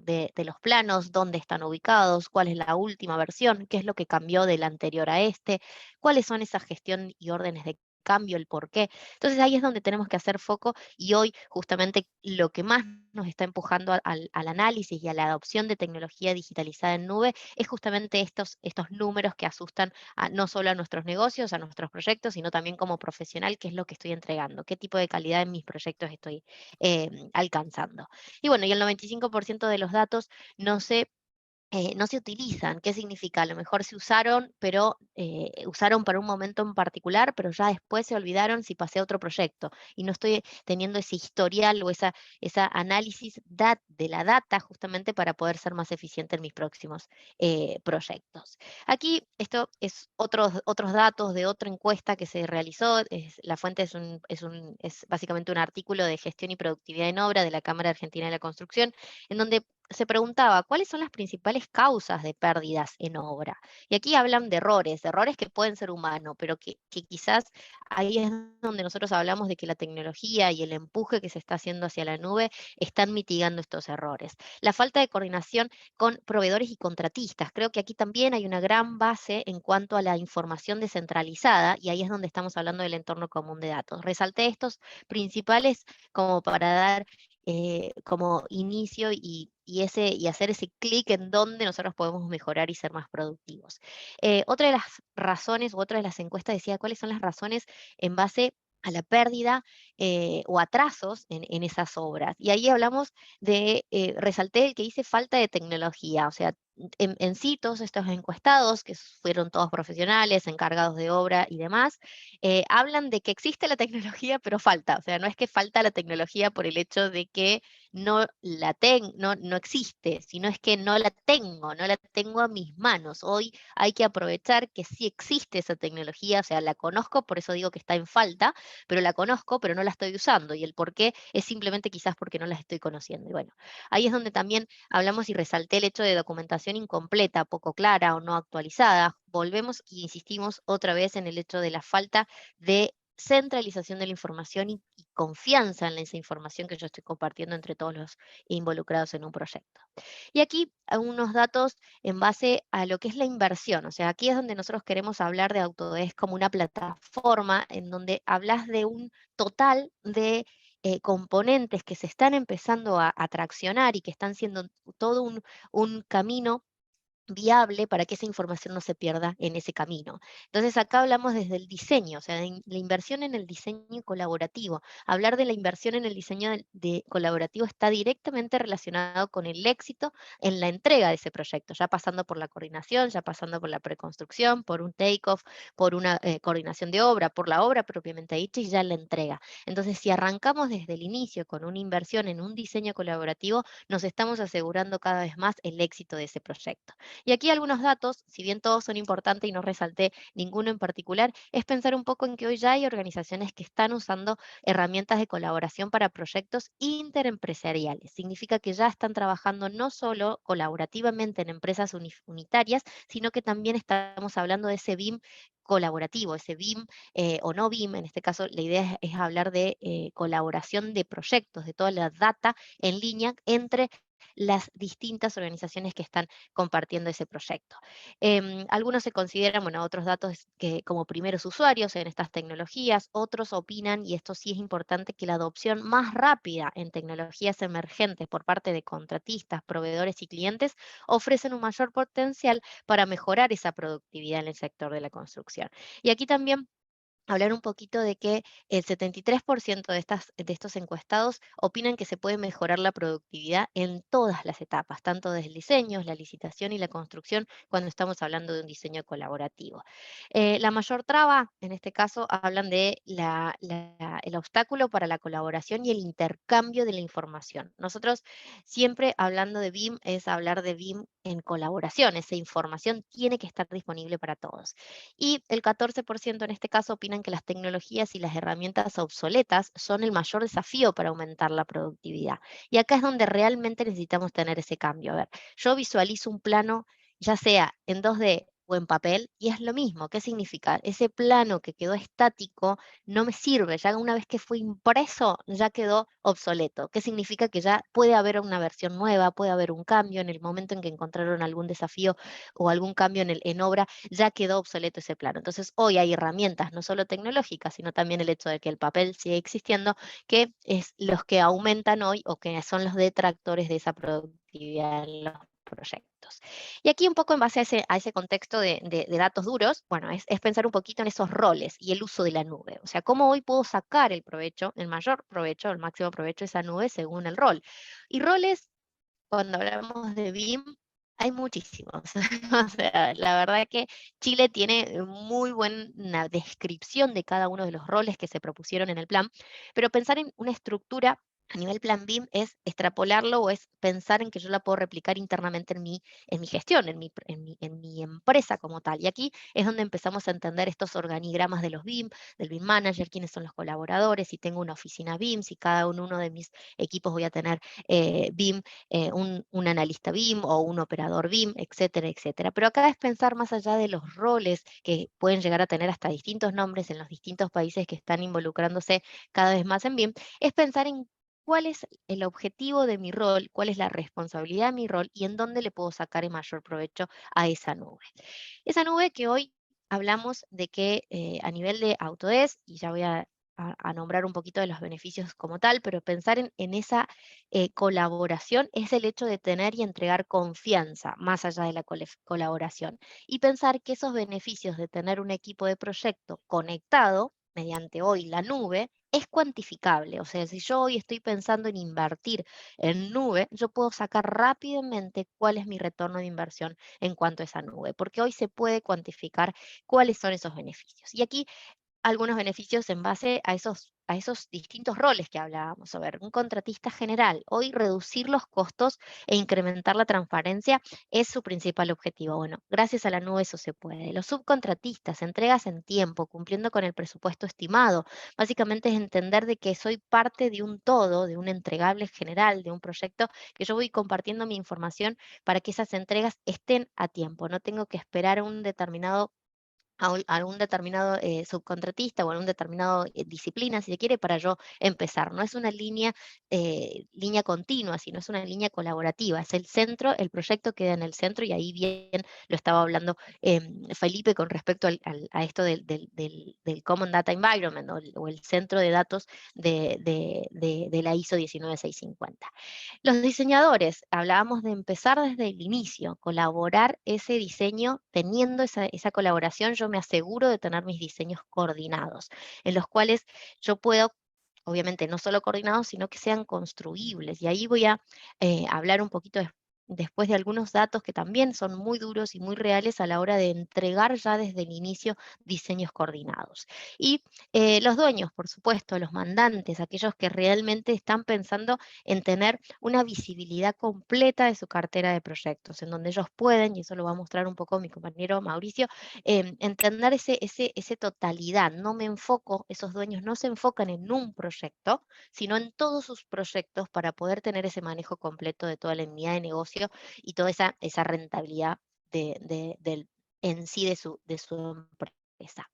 Speaker 5: los planos, dónde están ubicados, cuál es la última versión, qué es lo que cambió del anterior a este, cuáles son esa gestión y órdenes de cambio, el por qué. Entonces ahí es donde tenemos que hacer foco y hoy justamente lo que más nos está empujando al análisis y a la adopción de tecnología digitalizada en nube es justamente estos números que asustan no solo a nuestros negocios, a nuestros proyectos, sino también como profesional, qué es lo que estoy entregando, qué tipo de calidad en mis proyectos estoy alcanzando. Y bueno, y el 95% de los datos no se utilizan. ¿Qué significa? A lo mejor se usaron, pero usaron para un momento en particular, pero ya después se olvidaron si pasé a otro proyecto. Y no estoy teniendo ese historial o esa análisis de la data justamente para poder ser más eficiente en mis próximos proyectos. Aquí, esto es otros datos de otra encuesta que se realizó. La fuente es básicamente un artículo de gestión y productividad en obra de la Cámara Argentina de la Construcción, en donde se preguntaba cuáles son las principales causas de pérdidas en obra. Y aquí hablan de errores que pueden ser humanos, pero que quizás ahí es donde nosotros hablamos de que la tecnología y el empuje que se está haciendo hacia la nube están mitigando estos errores. La falta de coordinación con proveedores y contratistas. Creo que aquí también hay una gran base en cuanto a la información descentralizada y ahí es donde estamos hablando del entorno común de datos. Resalté estos principales como para dar como inicio y hacer ese clic en donde nosotros podemos mejorar y ser más productivos. Otra de las razones, u otra de las encuestas decía cuáles son las razones en base a la pérdida o atrasos en esas obras. Y ahí hablamos resalté el que dice falta de tecnología, o sea, en sí todos estos encuestados, que fueron todos profesionales, encargados de obra y demás, hablan de que existe la tecnología, pero falta, o sea, no es que falta la tecnología por el hecho de que no no existe, sino es que no la tengo a mis manos. Hoy hay que aprovechar que sí existe esa tecnología, o sea, la conozco, por eso digo que está en falta, pero la conozco, pero no la estoy usando, y el por qué es simplemente quizás porque no las estoy conociendo. Y bueno, ahí es donde también hablamos y resalté el hecho de documentación incompleta, poco clara o no actualizada. Volvemos y insistimos otra vez en el hecho de la falta de centralización de la información y confianza en esa información que yo estoy compartiendo entre todos los involucrados en un proyecto. Y aquí unos datos en base a lo que es la inversión. O sea, aquí es donde nosotros queremos hablar de Autodesk como una plataforma en donde hablas de un total de componentes que se están empezando a traccionar y que están siendo todo un camino viable para que esa información no se pierda en ese camino. Entonces acá hablamos desde el diseño, o sea, de la inversión en el diseño colaborativo. Hablar de la inversión en el diseño colaborativo está directamente relacionado con el éxito en la entrega de ese proyecto, ya pasando por la coordinación, ya pasando por la preconstrucción, por un take-off, por una coordinación de obra, por la obra propiamente dicha y ya la entrega. Entonces, si arrancamos desde el inicio con una inversión en un diseño colaborativo, nos estamos asegurando cada vez más el éxito de ese proyecto. Y aquí algunos datos, si bien todos son importantes y no resalté ninguno en particular, es pensar un poco en que hoy ya hay organizaciones que están usando herramientas de colaboración para proyectos interempresariales. Significa que ya están trabajando no solo colaborativamente en empresas unitarias, sino que también estamos hablando de ese BIM colaborativo, ese BIM o no BIM, en este caso la idea es hablar de colaboración de proyectos, de toda la data en línea entre las distintas organizaciones que están compartiendo ese proyecto. Algunos se consideran, bueno, otros datos que como primeros usuarios en estas tecnologías, otros opinan, y esto sí es importante, que la adopción más rápida en tecnologías emergentes por parte de contratistas, proveedores y clientes ofrecen un mayor potencial para mejorar esa productividad en el sector de la construcción. Y aquí también hablar un poquito de que el 73% de estos encuestados opinan que se puede mejorar la productividad en todas las etapas, tanto desde el diseño, la licitación y la construcción, cuando estamos hablando de un diseño colaborativo. La mayor traba, en este caso, hablan de el obstáculo para la colaboración y el intercambio de la información. Nosotros siempre hablando de BIM es hablar de BIM en colaboración, esa información tiene que estar disponible para todos. Y el 14% en este caso opinan que las tecnologías y las herramientas obsoletas son el mayor desafío para aumentar la productividad. Y acá es donde realmente necesitamos tener ese cambio. A ver, yo visualizo un plano, ya sea en 2D o en papel, y es lo mismo. ¿Qué significa? Ese plano que quedó estático no me sirve, ya una vez que fue impreso ya quedó obsoleto. ¿Qué significa? Que ya puede haber una versión nueva, puede haber un cambio en el momento en que encontraron algún desafío o algún cambio en obra, ya quedó obsoleto ese plano. Entonces, hoy hay herramientas, no solo tecnológicas, sino también el hecho de que el papel sigue existiendo, que es los que aumentan hoy o que son los detractores de esa productividad en los proyectos. Y aquí un poco en base a ese contexto de datos duros, bueno, es pensar un poquito en esos roles y el uso de la nube. O sea, cómo hoy puedo sacar el provecho, el mayor provecho, el máximo provecho de esa nube según el rol. Y roles, cuando hablamos de BIM, hay muchísimos. O sea, la verdad que Chile tiene muy buena descripción de cada uno de los roles que se propusieron en el plan, pero pensar en una estructura a nivel plan BIM es extrapolarlo o es pensar en que yo la puedo replicar internamente en mi gestión, en mi empresa como tal. Y aquí es donde empezamos a entender estos organigramas de los BIM, del BIM Manager, quiénes son los colaboradores, si tengo una oficina BIM, si cada uno de mis equipos voy a tener BIM, un analista BIM o un operador BIM, etcétera, etcétera. Pero acá es pensar más allá de los roles que pueden llegar a tener hasta distintos nombres en los distintos países que están involucrándose cada vez más en BIM, es pensar en cuál es el objetivo de mi rol, cuál es la responsabilidad de mi rol y en dónde le puedo sacar el mayor provecho a esa nube. Esa nube que hoy hablamos de que a nivel de Autodesk, y ya voy a nombrar un poquito de los beneficios como tal, pero pensar en esa colaboración es el hecho de tener y entregar confianza más allá de la colaboración. Y pensar que esos beneficios de tener un equipo de proyecto conectado mediante hoy la nube es cuantificable. O sea, si yo hoy estoy pensando en invertir en nube, yo puedo sacar rápidamente cuál es mi retorno de inversión en cuanto a esa nube, porque hoy se puede cuantificar cuáles son esos beneficios. Y aquí algunos beneficios en base a esos esos distintos roles que hablábamos. A ver, un contratista general, hoy reducir los costos e incrementar la transparencia es su principal objetivo. Bueno, gracias a la nube eso se puede. Los subcontratistas, entregas en tiempo, cumpliendo con el presupuesto estimado. Básicamente es entender de que soy parte de un todo, de un entregable general, de un proyecto, que yo voy compartiendo mi información para que esas entregas estén a tiempo. No tengo que esperar a un determinado subcontratista o a un determinado disciplina, si se quiere, para yo empezar. No es una línea continua, sino es una línea colaborativa. Es el centro, el proyecto queda en el centro, y ahí bien lo estaba hablando Felipe con respecto a esto del Common Data Environment, o el centro de datos de la ISO 19650. Los diseñadores, hablábamos de empezar desde el inicio, colaborar ese diseño. Teniendo esa colaboración, yo me aseguro de tener mis diseños coordinados, en los cuales yo puedo, obviamente no solo coordinados, sino que sean construibles. Y ahí voy a hablar un poquito después de algunos datos que también son muy duros y muy reales a la hora de entregar ya desde el inicio diseños coordinados. Y los dueños, por supuesto, los mandantes, aquellos que realmente están pensando en tener una visibilidad completa de su cartera de proyectos, en donde ellos pueden, y eso lo va a mostrar un poco mi compañero Mauricio, entender ese totalidad. No me enfoco, esos dueños no se enfocan en un proyecto, sino en todos sus proyectos, para poder tener ese manejo completo de toda la unidad de negocio y toda esa rentabilidad en sí de su empresa.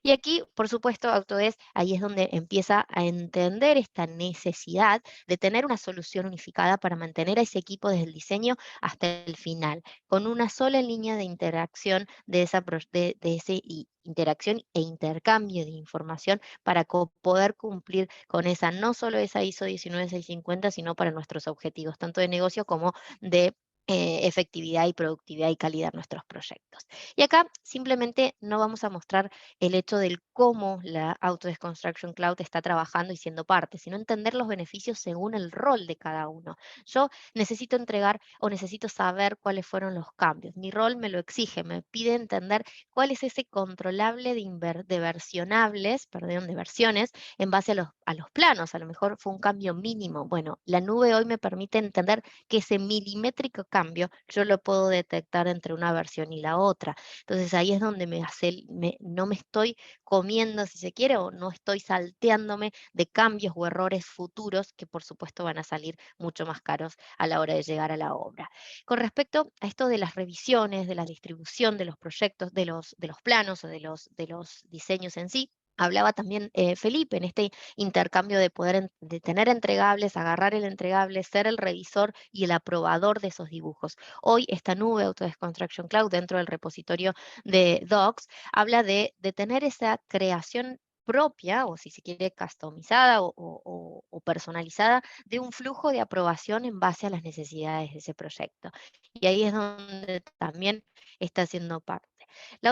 Speaker 5: Y aquí, por supuesto, Autodesk, ahí es donde empieza a entender esta necesidad de tener una solución unificada para mantener a ese equipo desde el diseño hasta el final, con una sola línea de interacción de ese interacción e intercambio de información, para poder cumplir con no solo esa ISO 19650, sino para nuestros objetivos, tanto de negocio como de efectividad y productividad y calidad de nuestros proyectos. Y acá simplemente no vamos a mostrar el hecho del cómo la Autodesk Construction Cloud está trabajando y siendo parte, sino entender los beneficios según el rol de cada uno. Yo necesito entregar o necesito saber cuáles fueron los cambios. Mi rol me lo exige, me pide entender cuál es ese controlable de versionables, de versiones, en base a los planos. A lo mejor fue un cambio mínimo. Bueno, la nube hoy me permite entender que ese milimétrico cambio yo lo puedo detectar entre una versión y la otra. Entonces ahí es donde no me estoy comiendo, si se quiere, o no estoy salteándome de cambios o errores futuros que por supuesto van a salir mucho más caros a la hora de llegar a la obra. Con respecto a esto de las revisiones, de la distribución de los proyectos, de los planos o de los diseños en sí, hablaba también Felipe en este intercambio de poder de tener entregables, agarrar el entregable, ser el revisor y el aprobador de esos dibujos. Hoy esta nube Autodesk Construction Cloud, dentro del repositorio de Docs, habla de tener esa creación propia, o si se quiere customizada o personalizada, de un flujo de aprobación en base a las necesidades de ese proyecto. Y ahí es donde también está siendo parte. El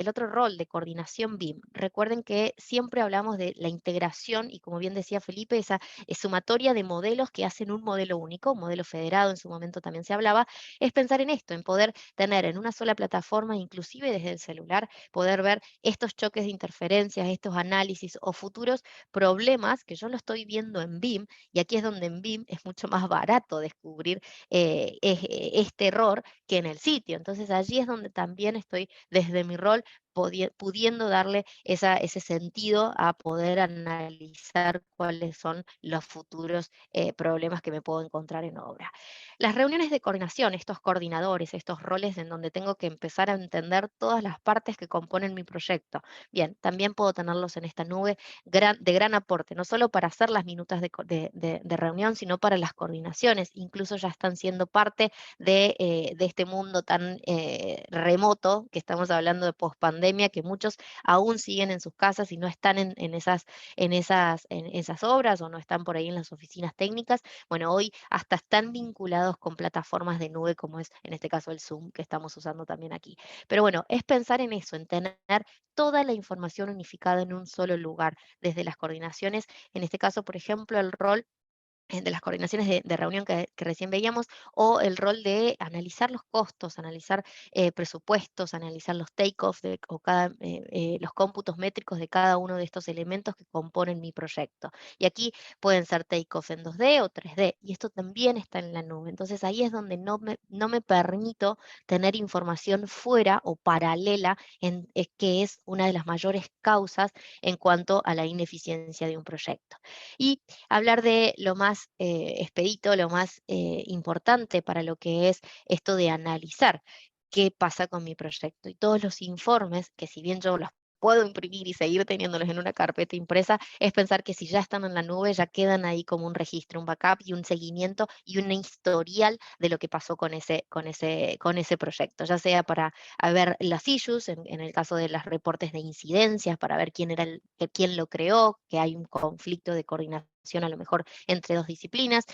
Speaker 5: otro rol de coordinación BIM. Recuerden que siempre hablamos de la integración, y como bien decía Felipe, esa sumatoria de modelos que hacen un modelo único, un modelo federado, en su momento también se hablaba, es pensar en esto, en poder tener en una sola plataforma, inclusive desde el celular, poder ver estos choques de interferencias, estos análisis o futuros problemas que yo lo estoy viendo en BIM, y aquí es donde en BIM es mucho más barato descubrir este error que en el sitio. Entonces allí es donde también estoy desde mi rol pudiendo darle ese sentido a poder analizar cuáles son los futuros problemas que me puedo encontrar en obra. Las reuniones de coordinación, estos coordinadores, estos roles en donde tengo que empezar a entender todas las partes que componen mi proyecto. Bien, también puedo tenerlos en esta nube de gran aporte, no solo para hacer las minutas de reunión, sino para las coordinaciones. Incluso ya están siendo parte de este mundo tan remoto que estamos hablando de pospandemia, que muchos aún siguen en sus casas y no están en esas obras, o no están por ahí en las oficinas técnicas. Bueno, hoy hasta están vinculados con plataformas de nube, como es en este caso el Zoom, que estamos usando también aquí. Pero bueno, es pensar en eso, en tener toda la información unificada en un solo lugar, desde las coordinaciones, en este caso, por ejemplo, el rol de las coordinaciones de reunión que recién veíamos, o el rol de analizar los costos, analizar presupuestos, analizar los take-offs o los cómputos métricos de cada uno de estos elementos que componen mi proyecto. Y aquí pueden ser take-off en 2D o 3D, y esto también está en la nube. Entonces ahí es donde no me permito tener información fuera o paralela, que es una de las mayores causas en cuanto a la ineficiencia de un proyecto. Y hablar de lo más expedito, lo más importante para lo que es esto de analizar qué pasa con mi proyecto. Y todos los informes, que si bien yo los puedo imprimir y seguir teniéndolos en una carpeta impresa, es pensar que si ya están en la nube, ya quedan ahí como un registro, un backup y un seguimiento y un historial de lo que pasó con ese proyecto, ya sea para ver las issues, en el caso de los reportes de incidencias, para ver quién lo creó, que hay un conflicto de coordinación a lo mejor entre dos disciplinas,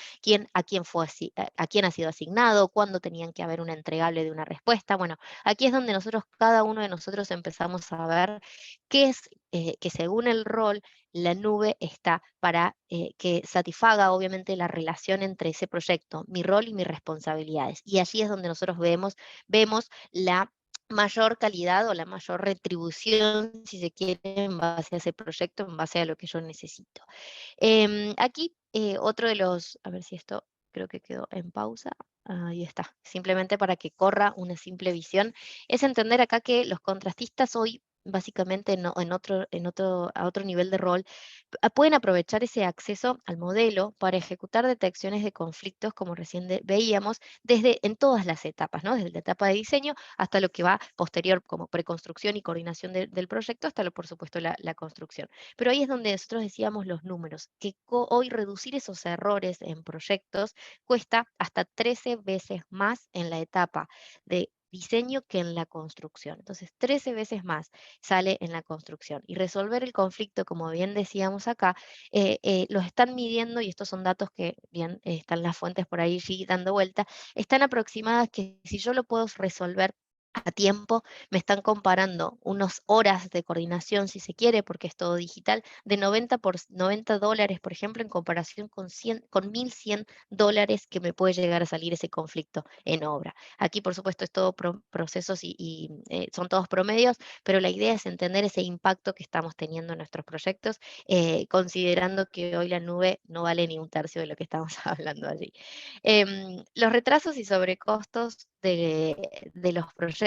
Speaker 5: a quién ha sido asignado, cuándo tenían que haber una entregable de una respuesta. Bueno, aquí es donde cada uno de nosotros empezamos a ver qué es que según el rol, la nube está para que satisfaga obviamente la relación entre ese proyecto, mi rol y mis responsabilidades. Y allí es donde nosotros vemos la mayor calidad o la mayor retribución, si se quiere, en base a ese proyecto, en base a lo que yo necesito. Aquí otro de los, a ver si esto creo que quedó en pausa. Ahí está, simplemente para que corra una simple visión, es entender acá que los contrastistas hoy, básicamente a otro nivel de rol, pueden aprovechar ese acceso al modelo para ejecutar detecciones de conflictos, como recién veíamos, en todas las etapas, ¿no? Desde la etapa de diseño hasta lo que va posterior, como preconstrucción y coordinación del proyecto, hasta, por supuesto, la construcción. Pero ahí es donde nosotros decíamos los números, que hoy reducir esos errores en proyectos cuesta hasta 13 veces más en la etapa de diseño que en la construcción. Entonces, 13 veces más sale en la construcción. Y resolver el conflicto, como bien decíamos acá, los están midiendo, y estos son datos que bien están las fuentes por ahí sí, dando vuelta, están aproximadas que si yo lo puedo resolver a tiempo, me están comparando unas horas de coordinación, si se quiere, porque es todo digital, de $90, por ejemplo, en comparación con $1.100 que me puede llegar a salir ese conflicto en obra. Aquí, por supuesto, es todo procesos y son todos promedios, pero la idea es entender ese impacto que estamos teniendo en nuestros proyectos, considerando que hoy la nube no vale ni un tercio de lo que estamos hablando allí. Los retrasos y sobrecostos de los proyectos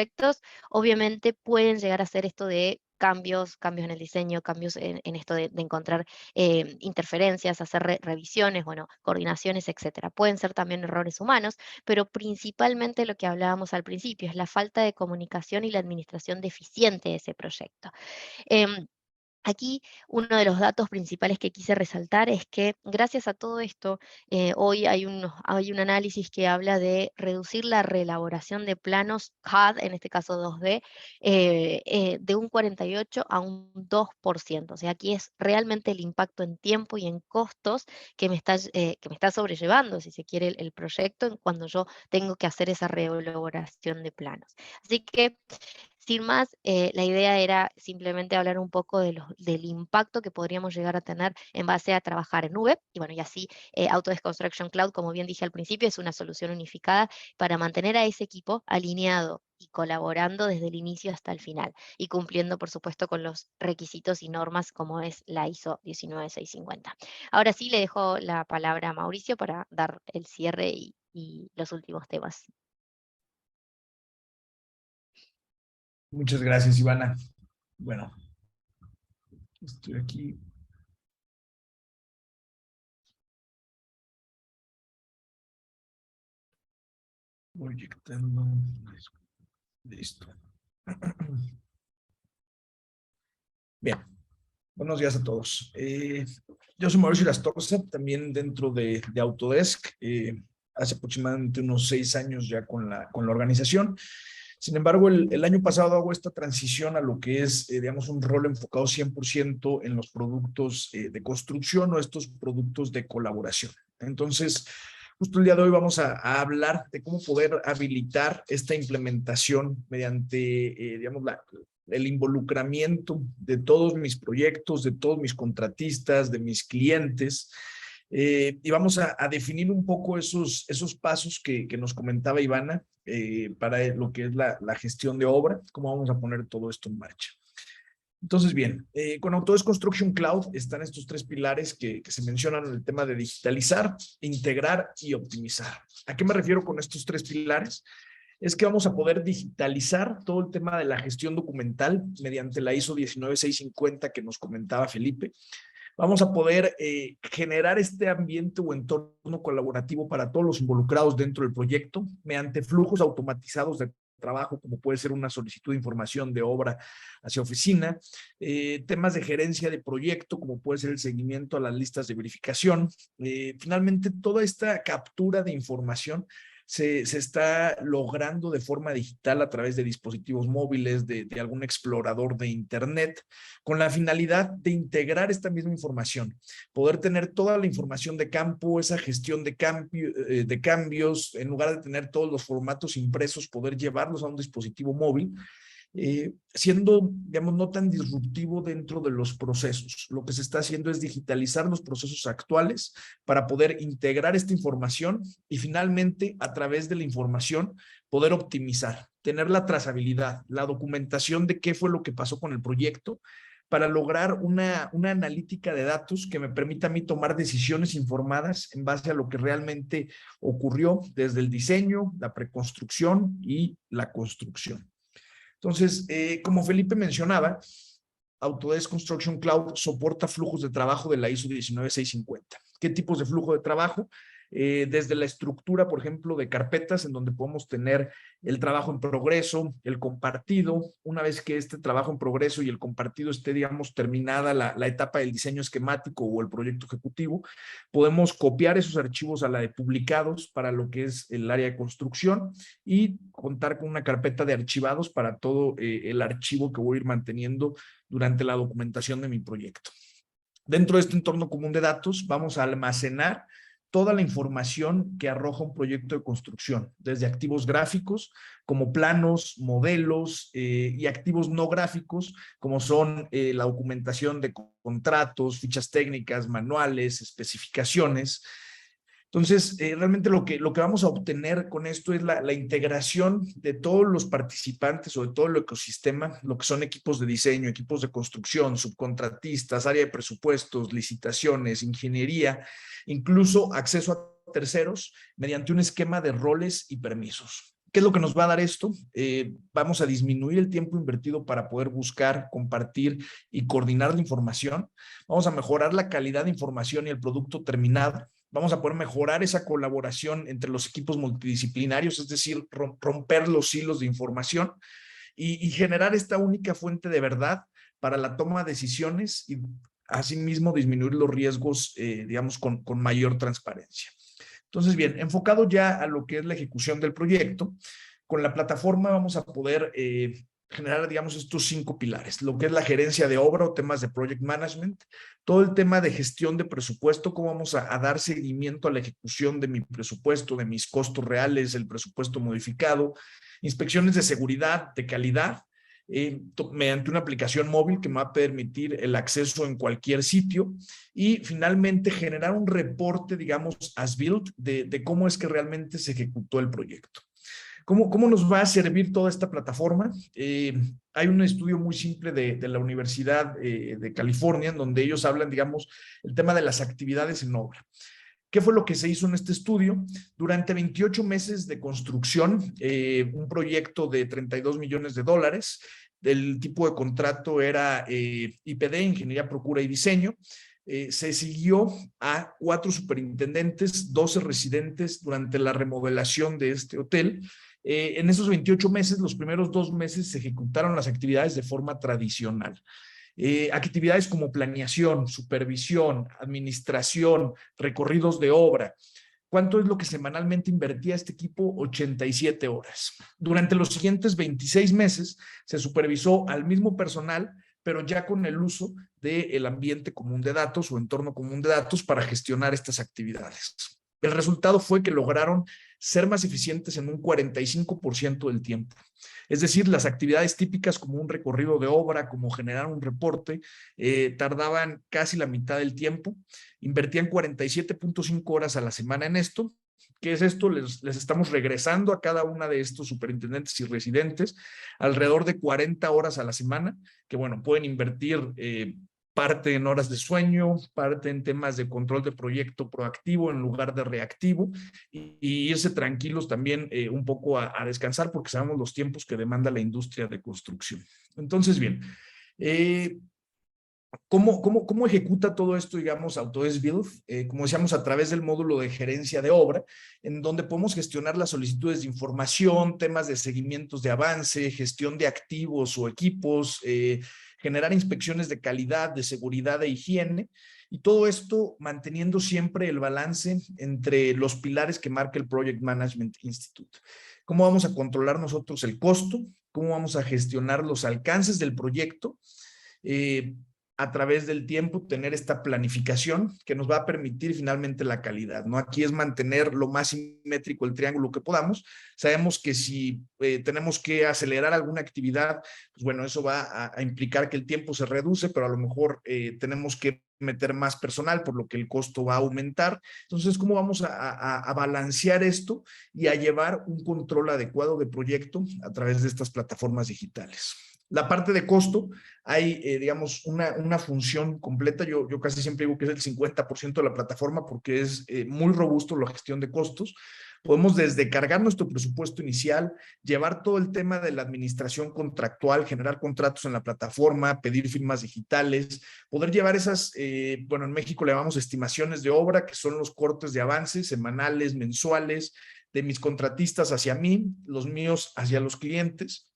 Speaker 5: obviamente pueden llegar a ser esto de cambios en el diseño, cambios en esto de encontrar interferencias, hacer revisiones, bueno, coordinaciones, etcétera. Pueden ser también errores humanos, pero principalmente lo que hablábamos al principio es la falta de comunicación y la administración deficiente de ese proyecto. Aquí uno de los datos principales que quise resaltar es que gracias a todo esto, hoy hay un análisis que habla de reducir la reelaboración de planos CAD, en este caso 2D, de un 48 a un 2%. O sea, aquí es realmente el impacto en tiempo y en costos que me está sobrellevando, si se quiere, el proyecto cuando yo tengo que hacer esa reelaboración de planos. Así que sin más, la idea era simplemente hablar un poco del impacto que podríamos llegar a tener en base a trabajar en nube. Y bueno, y así Autodesk Construction Cloud, como bien dije al principio, es una solución unificada para mantener a ese equipo alineado y colaborando desde el inicio hasta el final, y cumpliendo, por supuesto, con los requisitos y normas como es la ISO 19650. Ahora sí, le dejo la palabra a Mauricio para dar el cierre y los últimos temas.
Speaker 6: Muchas gracias, Ivana. Bueno, estoy aquí. Proyectando. Listo. Bien. Buenos días a todos. Yo soy Mauricio Lastorza, también dentro de Autodesk. Hace aproximadamente unos 6 años ya con la organización. Sin embargo, el año pasado hago esta transición a lo que es, digamos, un rol enfocado 100% en los productos de construcción o estos productos de colaboración. Entonces, justo el día de hoy vamos a hablar de cómo poder habilitar esta implementación mediante, digamos, el involucramiento de todos mis proyectos, de todos mis contratistas, de mis clientes, Y vamos a definir un poco esos pasos que nos comentaba Ivana para lo que es la gestión de obra, cómo vamos a poner todo esto en marcha. Entonces, bien, con Autodesk Construction Cloud están estos tres pilares que se mencionan en el tema de digitalizar, integrar y optimizar. ¿A qué me refiero con estos tres pilares? Es que vamos a poder digitalizar todo el tema de la gestión documental mediante la ISO 19650 que nos comentaba Felipe. Vamos a poder generar este ambiente o entorno colaborativo para todos los involucrados dentro del proyecto mediante flujos automatizados de trabajo, como puede ser una solicitud de información de obra hacia oficina, temas de gerencia de proyecto, como puede ser el seguimiento a las listas de verificación. Finalmente, toda esta captura de información se está logrando de forma digital a través de dispositivos móviles, de algún explorador de internet, con la finalidad de integrar esta misma información, poder tener toda la información de campo, esa gestión de cambios, en lugar de tener todos los formatos impresos, poder llevarlos a un dispositivo móvil, siendo, digamos, no tan disruptivo dentro de los procesos. Lo que se está haciendo es digitalizar los procesos actuales para poder integrar esta información y finalmente, a través de la información, poder optimizar, tener la trazabilidad, la documentación de qué fue lo que pasó con el proyecto, para lograr una analítica de datos que me permita a mí tomar decisiones informadas en base a lo que realmente ocurrió desde el diseño, la preconstrucción y la construcción. Entonces, como Felipe mencionaba, Autodesk Construction Cloud soporta flujos de trabajo de la ISO 19650. ¿Qué tipos de flujo de trabajo? Desde la estructura, por ejemplo, de carpetas, en donde podemos tener el trabajo en progreso, el compartido. Una vez que este trabajo en progreso y el compartido esté, digamos, terminada la etapa del diseño esquemático o el proyecto ejecutivo, podemos copiar esos archivos a la de publicados para lo que es el área de construcción y contar con una carpeta de archivados para todo el archivo que voy a ir manteniendo durante la documentación de mi proyecto. Dentro de este entorno común de datos, vamos a almacenar toda la información que arroja un proyecto de construcción, desde activos gráficos como planos, modelos y activos no gráficos como son la documentación de contratos, fichas técnicas, manuales, especificaciones. Entonces, realmente lo que vamos a obtener con esto es la integración de todos los participantes o de todo el ecosistema, lo que son equipos de diseño, equipos de construcción, subcontratistas, área de presupuestos, licitaciones, ingeniería, incluso acceso a terceros mediante un esquema de roles y permisos. ¿Qué es lo que nos va a dar esto? Vamos a disminuir el tiempo invertido para poder buscar, compartir y coordinar la información. Vamos a mejorar la calidad de información y el producto terminado. Vamos a poder mejorar esa colaboración entre los equipos multidisciplinarios, es decir, romper los hilos de información y generar esta única fuente de verdad para la toma de decisiones y asimismo disminuir los riesgos, digamos, con mayor transparencia. Entonces, bien, enfocado ya a lo que es la ejecución del proyecto, con la plataforma vamos a poder generar, digamos, estos 5 pilares, lo que es la gerencia de obra o temas de project management, todo el tema de gestión de presupuesto, cómo vamos a dar seguimiento a la ejecución de mi presupuesto, de mis costos reales, el presupuesto modificado, inspecciones de seguridad, de calidad, mediante una aplicación móvil que me va a permitir el acceso en cualquier sitio y finalmente generar un reporte, digamos, as built de cómo es que realmente se ejecutó el proyecto. ¿Cómo nos va a servir toda esta plataforma? Hay un estudio muy simple de la Universidad de California, en donde ellos hablan, digamos, el tema de las actividades en obra. ¿Qué fue lo que se hizo en este estudio? Durante 28 meses de construcción, un proyecto de $32 millones, el tipo de contrato era IPD, Ingeniería, Procura y Diseño. Se siguió a 4 superintendentes, 12 residentes durante la remodelación de este hotel. En esos 28 meses, los primeros 2 meses se ejecutaron las actividades de forma tradicional. Actividades como planeación, supervisión, administración, recorridos de obra. ¿Cuánto es lo que semanalmente invertía este equipo? 87 horas. Durante los siguientes 26 meses se supervisó al mismo personal, pero ya con el uso del ambiente común de datos o entorno común de datos para gestionar estas actividades. El resultado fue que lograron ser más eficientes en un 45% del tiempo. Es decir, las actividades típicas como un recorrido de obra, como generar un reporte, tardaban casi la mitad del tiempo, invertían 47.5 horas a la semana en esto. ¿Qué es esto? Les estamos regresando a cada una de estos superintendentes y residentes alrededor de 40 horas a la semana, que bueno, pueden invertir parte en horas de sueño, parte en temas de control de proyecto proactivo en lugar de reactivo, y irse tranquilos también un poco a descansar, porque sabemos los tiempos que demanda la industria de construcción. Entonces, bien, ¿cómo ejecuta todo esto, digamos, Autodesk Build? Como decíamos, a través del módulo de gerencia de obra, en donde podemos gestionar las solicitudes de información, temas de seguimientos de avance, gestión de activos o equipos, generar inspecciones de calidad, de seguridad e higiene, y todo esto manteniendo siempre el balance entre los pilares que marca el Project Management Institute. ¿Cómo vamos a controlar nosotros el costo? ¿Cómo vamos a gestionar los alcances del proyecto? A través del tiempo tener esta planificación que nos va a permitir finalmente la calidad, ¿no? Aquí es mantener lo más simétrico el triángulo que podamos. Sabemos que si tenemos que acelerar alguna actividad, pues bueno, eso va a implicar que el tiempo se reduce, pero a lo mejor tenemos que meter más personal, por lo que el costo va a aumentar. Entonces, ¿cómo vamos a balancear esto y a llevar un control adecuado de proyecto a través de estas plataformas digitales? La parte de costo, hay, digamos, una función completa. Yo casi siempre digo que es el 50% de la plataforma porque es muy robusto la gestión de costos. Podemos desde cargar nuestro presupuesto inicial, llevar todo el tema de la administración contractual, generar contratos en la plataforma, pedir firmas digitales, poder llevar esas, bueno, en México le llamamos estimaciones de obra, que son los cortes de avance semanales, mensuales, de mis contratistas hacia mí, los míos hacia los clientes,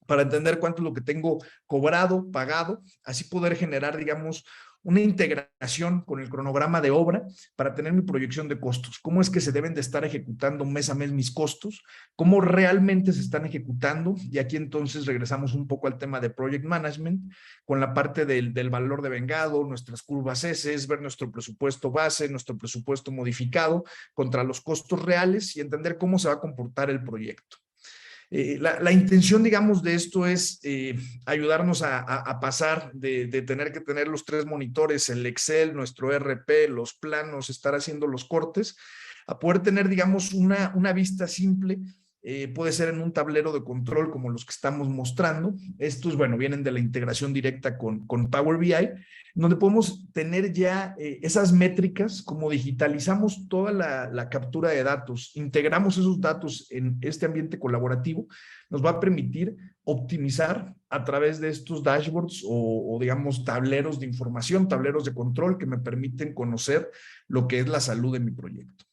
Speaker 6: para entender cuánto es lo que tengo cobrado, pagado, así poder generar, digamos, una integración con el cronograma de obra para tener mi proyección de costos. ¿Cómo es que se deben de estar ejecutando mes a mes mis costos? ¿Cómo realmente se están ejecutando? Y aquí entonces regresamos un poco al tema de Project Management, con la parte del valor de vengado, nuestras curvas S, ver nuestro presupuesto base, nuestro presupuesto modificado contra los costos reales y entender cómo se va a comportar el proyecto. La intención, digamos, de esto es ayudarnos a pasar de tener que tener los 3 monitores, el Excel, nuestro ERP, los planos, estar haciendo los cortes, a poder tener, digamos, una vista simple. Puede ser en un tablero de control como los que estamos mostrando. Estos, bueno, vienen de la integración directa con Power BI, donde podemos tener ya esas métricas, como digitalizamos toda la captura de datos, integramos esos datos en este ambiente colaborativo, nos va a permitir optimizar a través de estos dashboards o digamos tableros de información, tableros de control que me permiten conocer lo que es la salud de mi proyecto.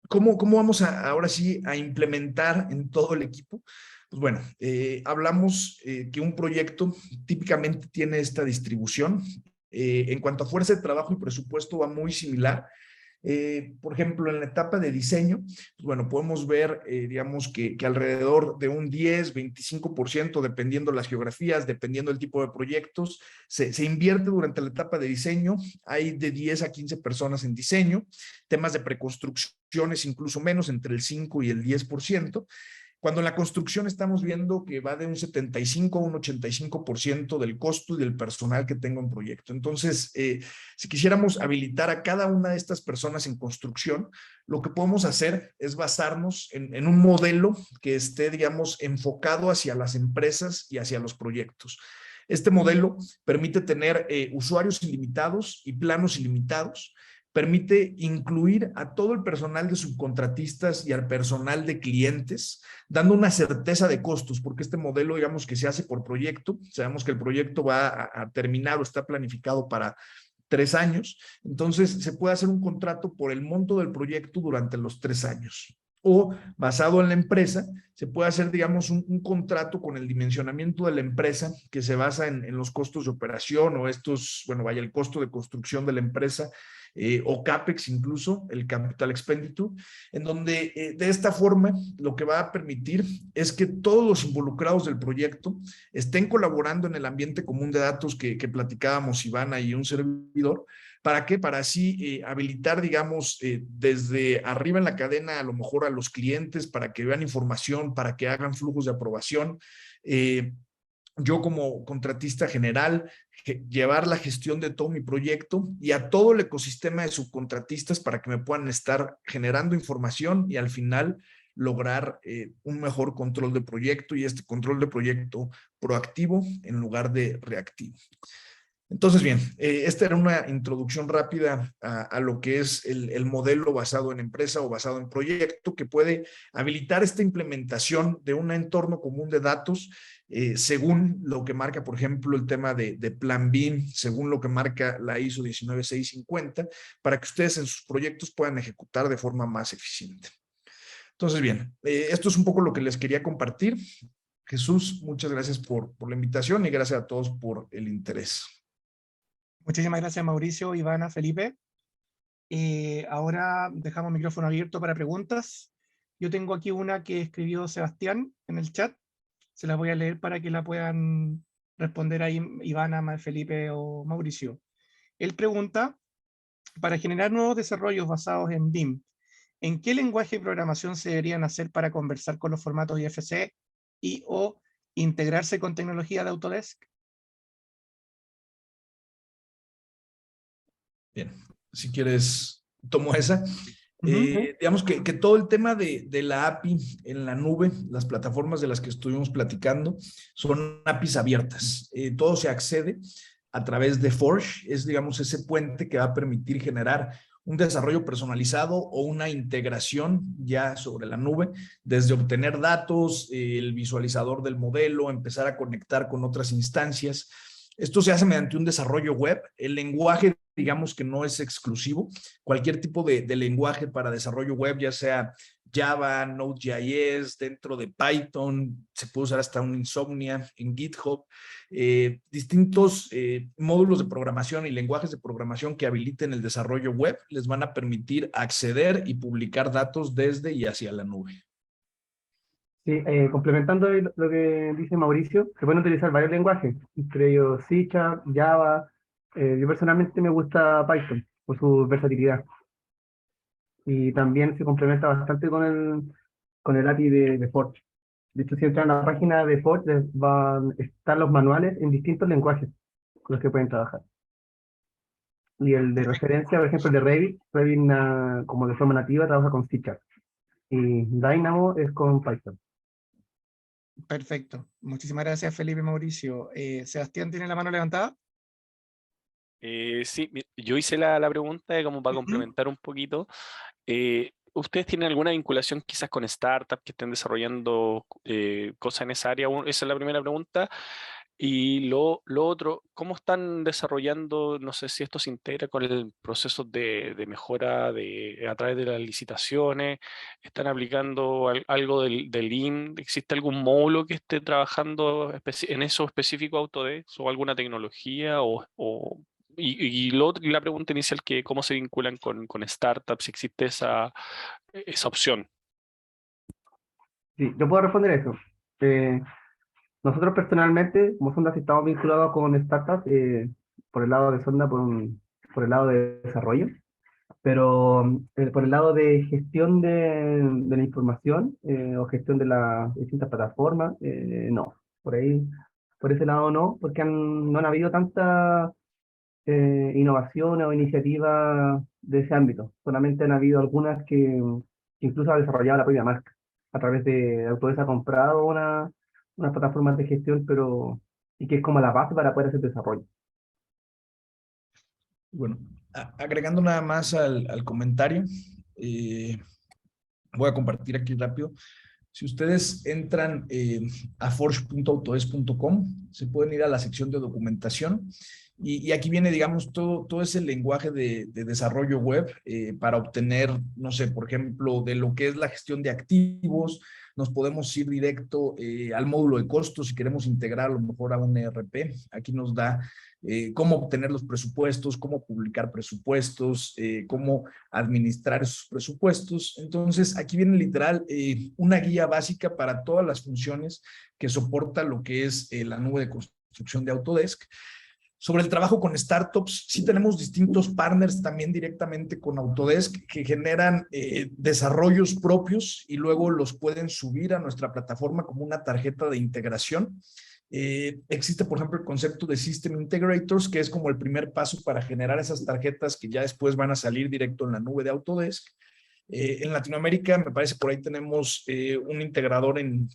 Speaker 6: ¿Cómo vamos ahora sí a implementar en todo el equipo? Pues bueno, hablamos que un proyecto típicamente tiene esta distribución. En cuanto a fuerza de trabajo y presupuesto va muy similar. Por ejemplo, en la etapa de diseño, pues bueno, podemos ver, digamos, que alrededor de un 10, 25%, dependiendo las geografías, dependiendo del tipo de proyectos, se invierte durante la etapa de diseño. Hay de 10 a 15 personas en diseño, temas de preconstrucciones incluso menos, entre el 5 y el 10%. Cuando en la construcción estamos viendo que va de un 75 a un 85% del costo y del personal que tengo en proyecto. Entonces, si quisiéramos habilitar a cada una de estas personas en construcción, lo que podemos hacer es basarnos en un modelo que esté, digamos, enfocado hacia las empresas y hacia los proyectos. Este modelo permite tener usuarios ilimitados y planos ilimitados. Permite incluir a todo el personal de subcontratistas y al personal de clientes, dando una certeza de costos, porque este modelo, digamos, que se hace por proyecto. Sabemos que el proyecto va a terminar o está planificado para 3 años. Entonces, se puede hacer un contrato por el monto del proyecto durante los 3 años. O, basado en la empresa, se puede hacer, digamos, un contrato con el dimensionamiento de la empresa que se basa en los costos de operación o estos, bueno, vaya, el costo de construcción de la empresa, o CAPEX incluso, el Capital Expenditure, en donde de esta forma lo que va a permitir es que todos los involucrados del proyecto estén colaborando en el ambiente común de datos que platicábamos Ivana y un servidor, ¿Para qué? Para así habilitar, digamos, desde arriba en la cadena, a lo mejor a los clientes, para que vean información, para que hagan flujos de aprobación. Yo como contratista general, llevar la gestión de todo mi proyecto y a todo el ecosistema de subcontratistas para que me puedan estar generando información y al final lograr un mejor control de proyecto, y este control de proyecto proactivo en lugar de reactivo. Entonces, bien, esta era una introducción rápida a lo que es el modelo basado en empresa o basado en proyecto, que puede habilitar esta implementación de un entorno común de datos según lo que marca, por ejemplo, el tema de Plan BIM, según lo que marca la ISO 19650, para que ustedes en sus proyectos puedan ejecutar de forma más eficiente. Entonces, bien, esto es un poco lo que les quería compartir. Jesús, muchas gracias por la invitación y gracias a todos por el interés.
Speaker 3: Muchísimas gracias, Mauricio, Ivana, Felipe. Ahora dejamos el micrófono abierto para preguntas. Yo tengo aquí una que escribió Sebastián en el chat. Se la voy a leer para que la puedan responder ahí Ivana, Felipe o Mauricio. Él pregunta, para generar nuevos desarrollos basados en BIM, ¿en qué lenguaje de programación se deberían hacer para conversar con los formatos IFC y o integrarse con tecnología de Autodesk?
Speaker 6: Bien, si quieres, tomo esa. Digamos que todo el tema de la API en la nube, las plataformas de las que estuvimos platicando, son APIs abiertas. Todo se accede a través de Forge, es, digamos, ese puente que va a permitir generar un desarrollo personalizado o una integración ya sobre la nube, desde obtener datos, el visualizador del modelo, empezar a conectar con otras instancias. Esto se hace mediante un desarrollo web. El lenguaje, digamos que no es exclusivo. Cualquier tipo de lenguaje para desarrollo web, ya sea Java, Node.js, dentro de Python, se puede usar hasta un Insomnia en GitHub. Distintos módulos de programación y lenguajes de programación que habiliten el desarrollo web les van a permitir acceder y publicar datos desde y hacia la nube.
Speaker 4: Sí, complementando lo que dice Mauricio, se pueden utilizar varios lenguajes, entre ellos C#, Java. Yo personalmente me gusta Python por su versatilidad. Y también se complementa bastante con el API de Forge. De hecho, si entran a la página de Forge, van a estar los manuales en distintos lenguajes con los que pueden trabajar. Y el de referencia, por ejemplo, el de Revit, como de forma nativa, trabaja con C#. Y Dynamo es con Python.
Speaker 3: Perfecto. Muchísimas gracias, Felipe y Mauricio. Sebastián, ¿tiene la mano levantada?
Speaker 7: Sí, yo hice la pregunta como para complementar un poquito. ¿Ustedes tienen alguna vinculación quizás con startups que estén desarrollando cosas en esa área? Esa es la primera pregunta. Y lo otro, ¿cómo están desarrollando, no sé si esto se integra con el proceso de mejora a través de las licitaciones? ¿Están aplicando algo del Lean? ¿Existe algún módulo que esté trabajando en eso específico Autodesk o alguna tecnología? Y la pregunta inicial, que ¿cómo se vinculan con startups? Si existe esa opción.
Speaker 4: Sí, yo puedo responder eso. Nosotros personalmente, como Sonda, sí estamos vinculados con startups por el lado de Sonda, por el lado de desarrollo, pero por el lado de gestión de la información o gestión de las distintas plataformas, no. Por ese lado no, porque no han habido tantas innovaciones o iniciativas de ese ámbito. Solamente han habido algunas que incluso ha desarrollado la propia marca. A través de Autodesk ha comprado unas plataformas de gestión, y que es como la base para poder hacer desarrollo.
Speaker 6: Bueno, agregando nada más al comentario, voy a compartir aquí rápido. Si ustedes entran a forge.autodesk.com, se pueden ir a la sección de documentación y aquí viene, digamos, todo ese lenguaje de desarrollo web para obtener, no sé, por ejemplo, de lo que es la gestión de activos. Nos podemos ir directo al módulo de costos si queremos integrar a lo mejor a un ERP. Aquí nos da cómo obtener los presupuestos, cómo publicar presupuestos, cómo administrar esos presupuestos. Entonces, aquí viene literal una guía básica para todas las funciones que soporta lo que es la nube de construcción de Autodesk. Sobre el trabajo con startups, sí tenemos distintos partners también directamente con Autodesk que generan desarrollos propios y luego los pueden subir a nuestra plataforma como una tarjeta de integración. Existe, por ejemplo, el concepto de System Integrators, que es como el primer paso para generar esas tarjetas que ya después van a salir directo en la nube de Autodesk. En Latinoamérica, me parece, por ahí tenemos un integrador en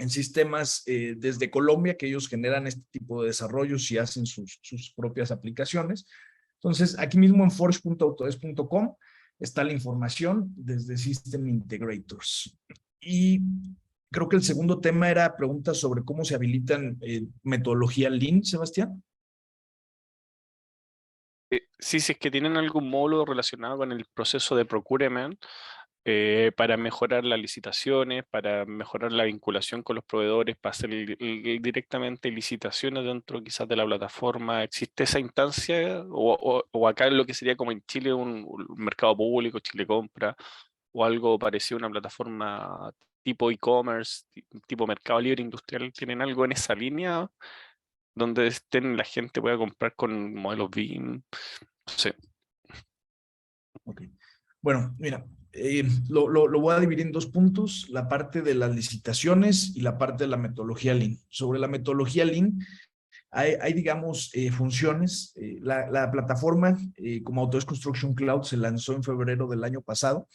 Speaker 6: sistemas desde Colombia, que ellos generan este tipo de desarrollos y hacen sus propias aplicaciones. Entonces, aquí mismo en forge.autodesk.com está la información desde System Integrators. Y creo que el segundo tema era preguntas sobre cómo se habilitan metodología Lean, Sebastián.
Speaker 7: Sí, si es que tienen algún módulo relacionado con el proceso de procurement, para mejorar las licitaciones, para mejorar la vinculación con los proveedores, para hacer directamente licitaciones dentro quizás de la plataforma. ¿Existe esa instancia? O acá en lo que sería como en Chile un mercado público, Chile Compra, o algo parecido a una plataforma tipo e-commerce, tipo Mercado Libre Industrial? ¿Tienen algo en esa línea donde la gente pueda comprar con modelos BIM? No sé.
Speaker 6: Ok. Bueno, mira, lo voy a dividir en 2 puntos, la parte de las licitaciones y la parte de la metodología Lean. Sobre la metodología Lean, hay digamos, funciones. La plataforma, como Autodesk Construction Cloud, se lanzó en febrero del año pasado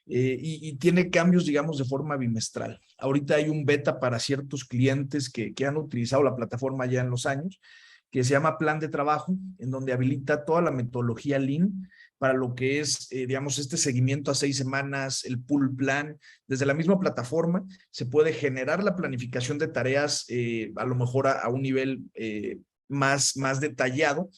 Speaker 6: y tiene cambios, digamos, de forma bimestral. Ahorita hay un beta para ciertos clientes que han utilizado la plataforma ya en los años, que se llama Plan de Trabajo, en donde habilita toda la metodología Lean para lo que es, digamos, este seguimiento a 6 semanas, el pull plan. Desde la misma plataforma se puede generar la planificación de tareas, a lo mejor a un nivel más detallado.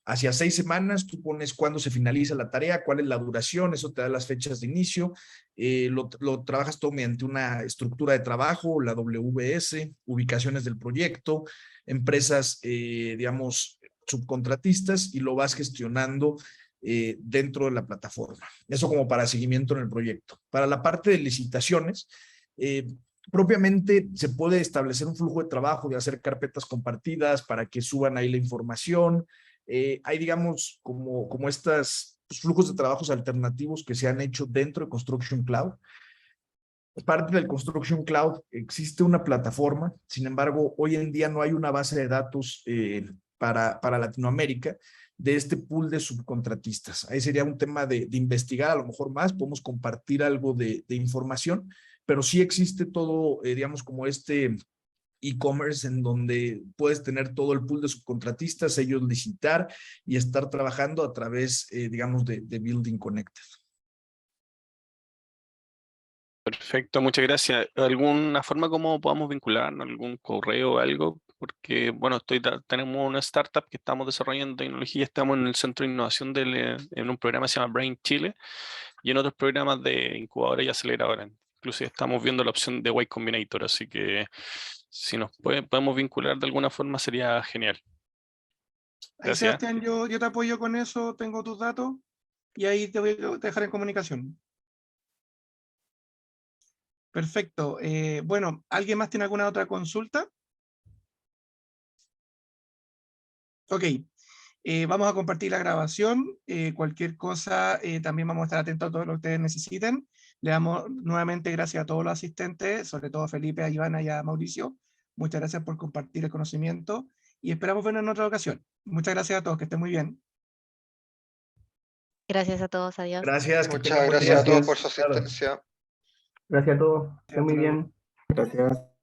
Speaker 6: Hacia 6 semanas, tú pones cuándo se finaliza la tarea, cuál es la duración, eso te da las fechas de inicio, lo trabajas todo mediante una estructura de trabajo, la WS, ubicaciones del proyecto, empresas, digamos, subcontratistas, y lo vas gestionando dentro de la plataforma. Eso como para seguimiento en el proyecto. Para la parte de licitaciones, propiamente se puede establecer un flujo de trabajo, de hacer carpetas compartidas para que suban ahí la información. Hay, digamos, como estos flujos de trabajos alternativos que se han hecho dentro de Construction Cloud. Parte del Construction Cloud existe una plataforma, sin embargo, hoy en día no hay una base de datos para Latinoamérica de este pool de subcontratistas. Ahí sería un tema de investigar a lo mejor más, podemos compartir algo de información, pero sí existe todo, digamos, como este e-commerce en donde puedes tener todo el pool de subcontratistas, ellos licitar y estar trabajando a través, digamos, de Building Connected.
Speaker 7: Perfecto, muchas gracias. ¿Alguna forma como podamos vincularnos? ¿Algún correo o algo? Porque, bueno, tenemos una startup que estamos desarrollando tecnología, estamos en el centro de innovación en un programa que se llama Brain Chile y en otros programas de incubadora y aceleradora. Inclusive estamos viendo la opción de Y Combinator, así que si nos podemos vincular de alguna forma sería genial.
Speaker 3: Ahí,
Speaker 7: Gracias.
Speaker 3: Sebastián, yo te apoyo con eso, tengo tus datos y ahí te voy a dejar en comunicación. Perfecto. Bueno, ¿alguien más tiene alguna otra consulta? Ok. Vamos a compartir la grabación. Cualquier cosa, también vamos a estar atentos a todo lo que ustedes necesiten. Le damos nuevamente gracias a todos los asistentes, sobre todo a Felipe, a Ivana y a Mauricio. Muchas gracias por compartir el conocimiento y esperamos vernos en otra ocasión. Muchas gracias a todos, que estén muy bien.
Speaker 5: Gracias a todos, adiós.
Speaker 6: Gracias.
Speaker 8: Muchas gracias a todos por su asistencia.
Speaker 4: Gracias a todos. Estén muy bien.
Speaker 2: Gracias.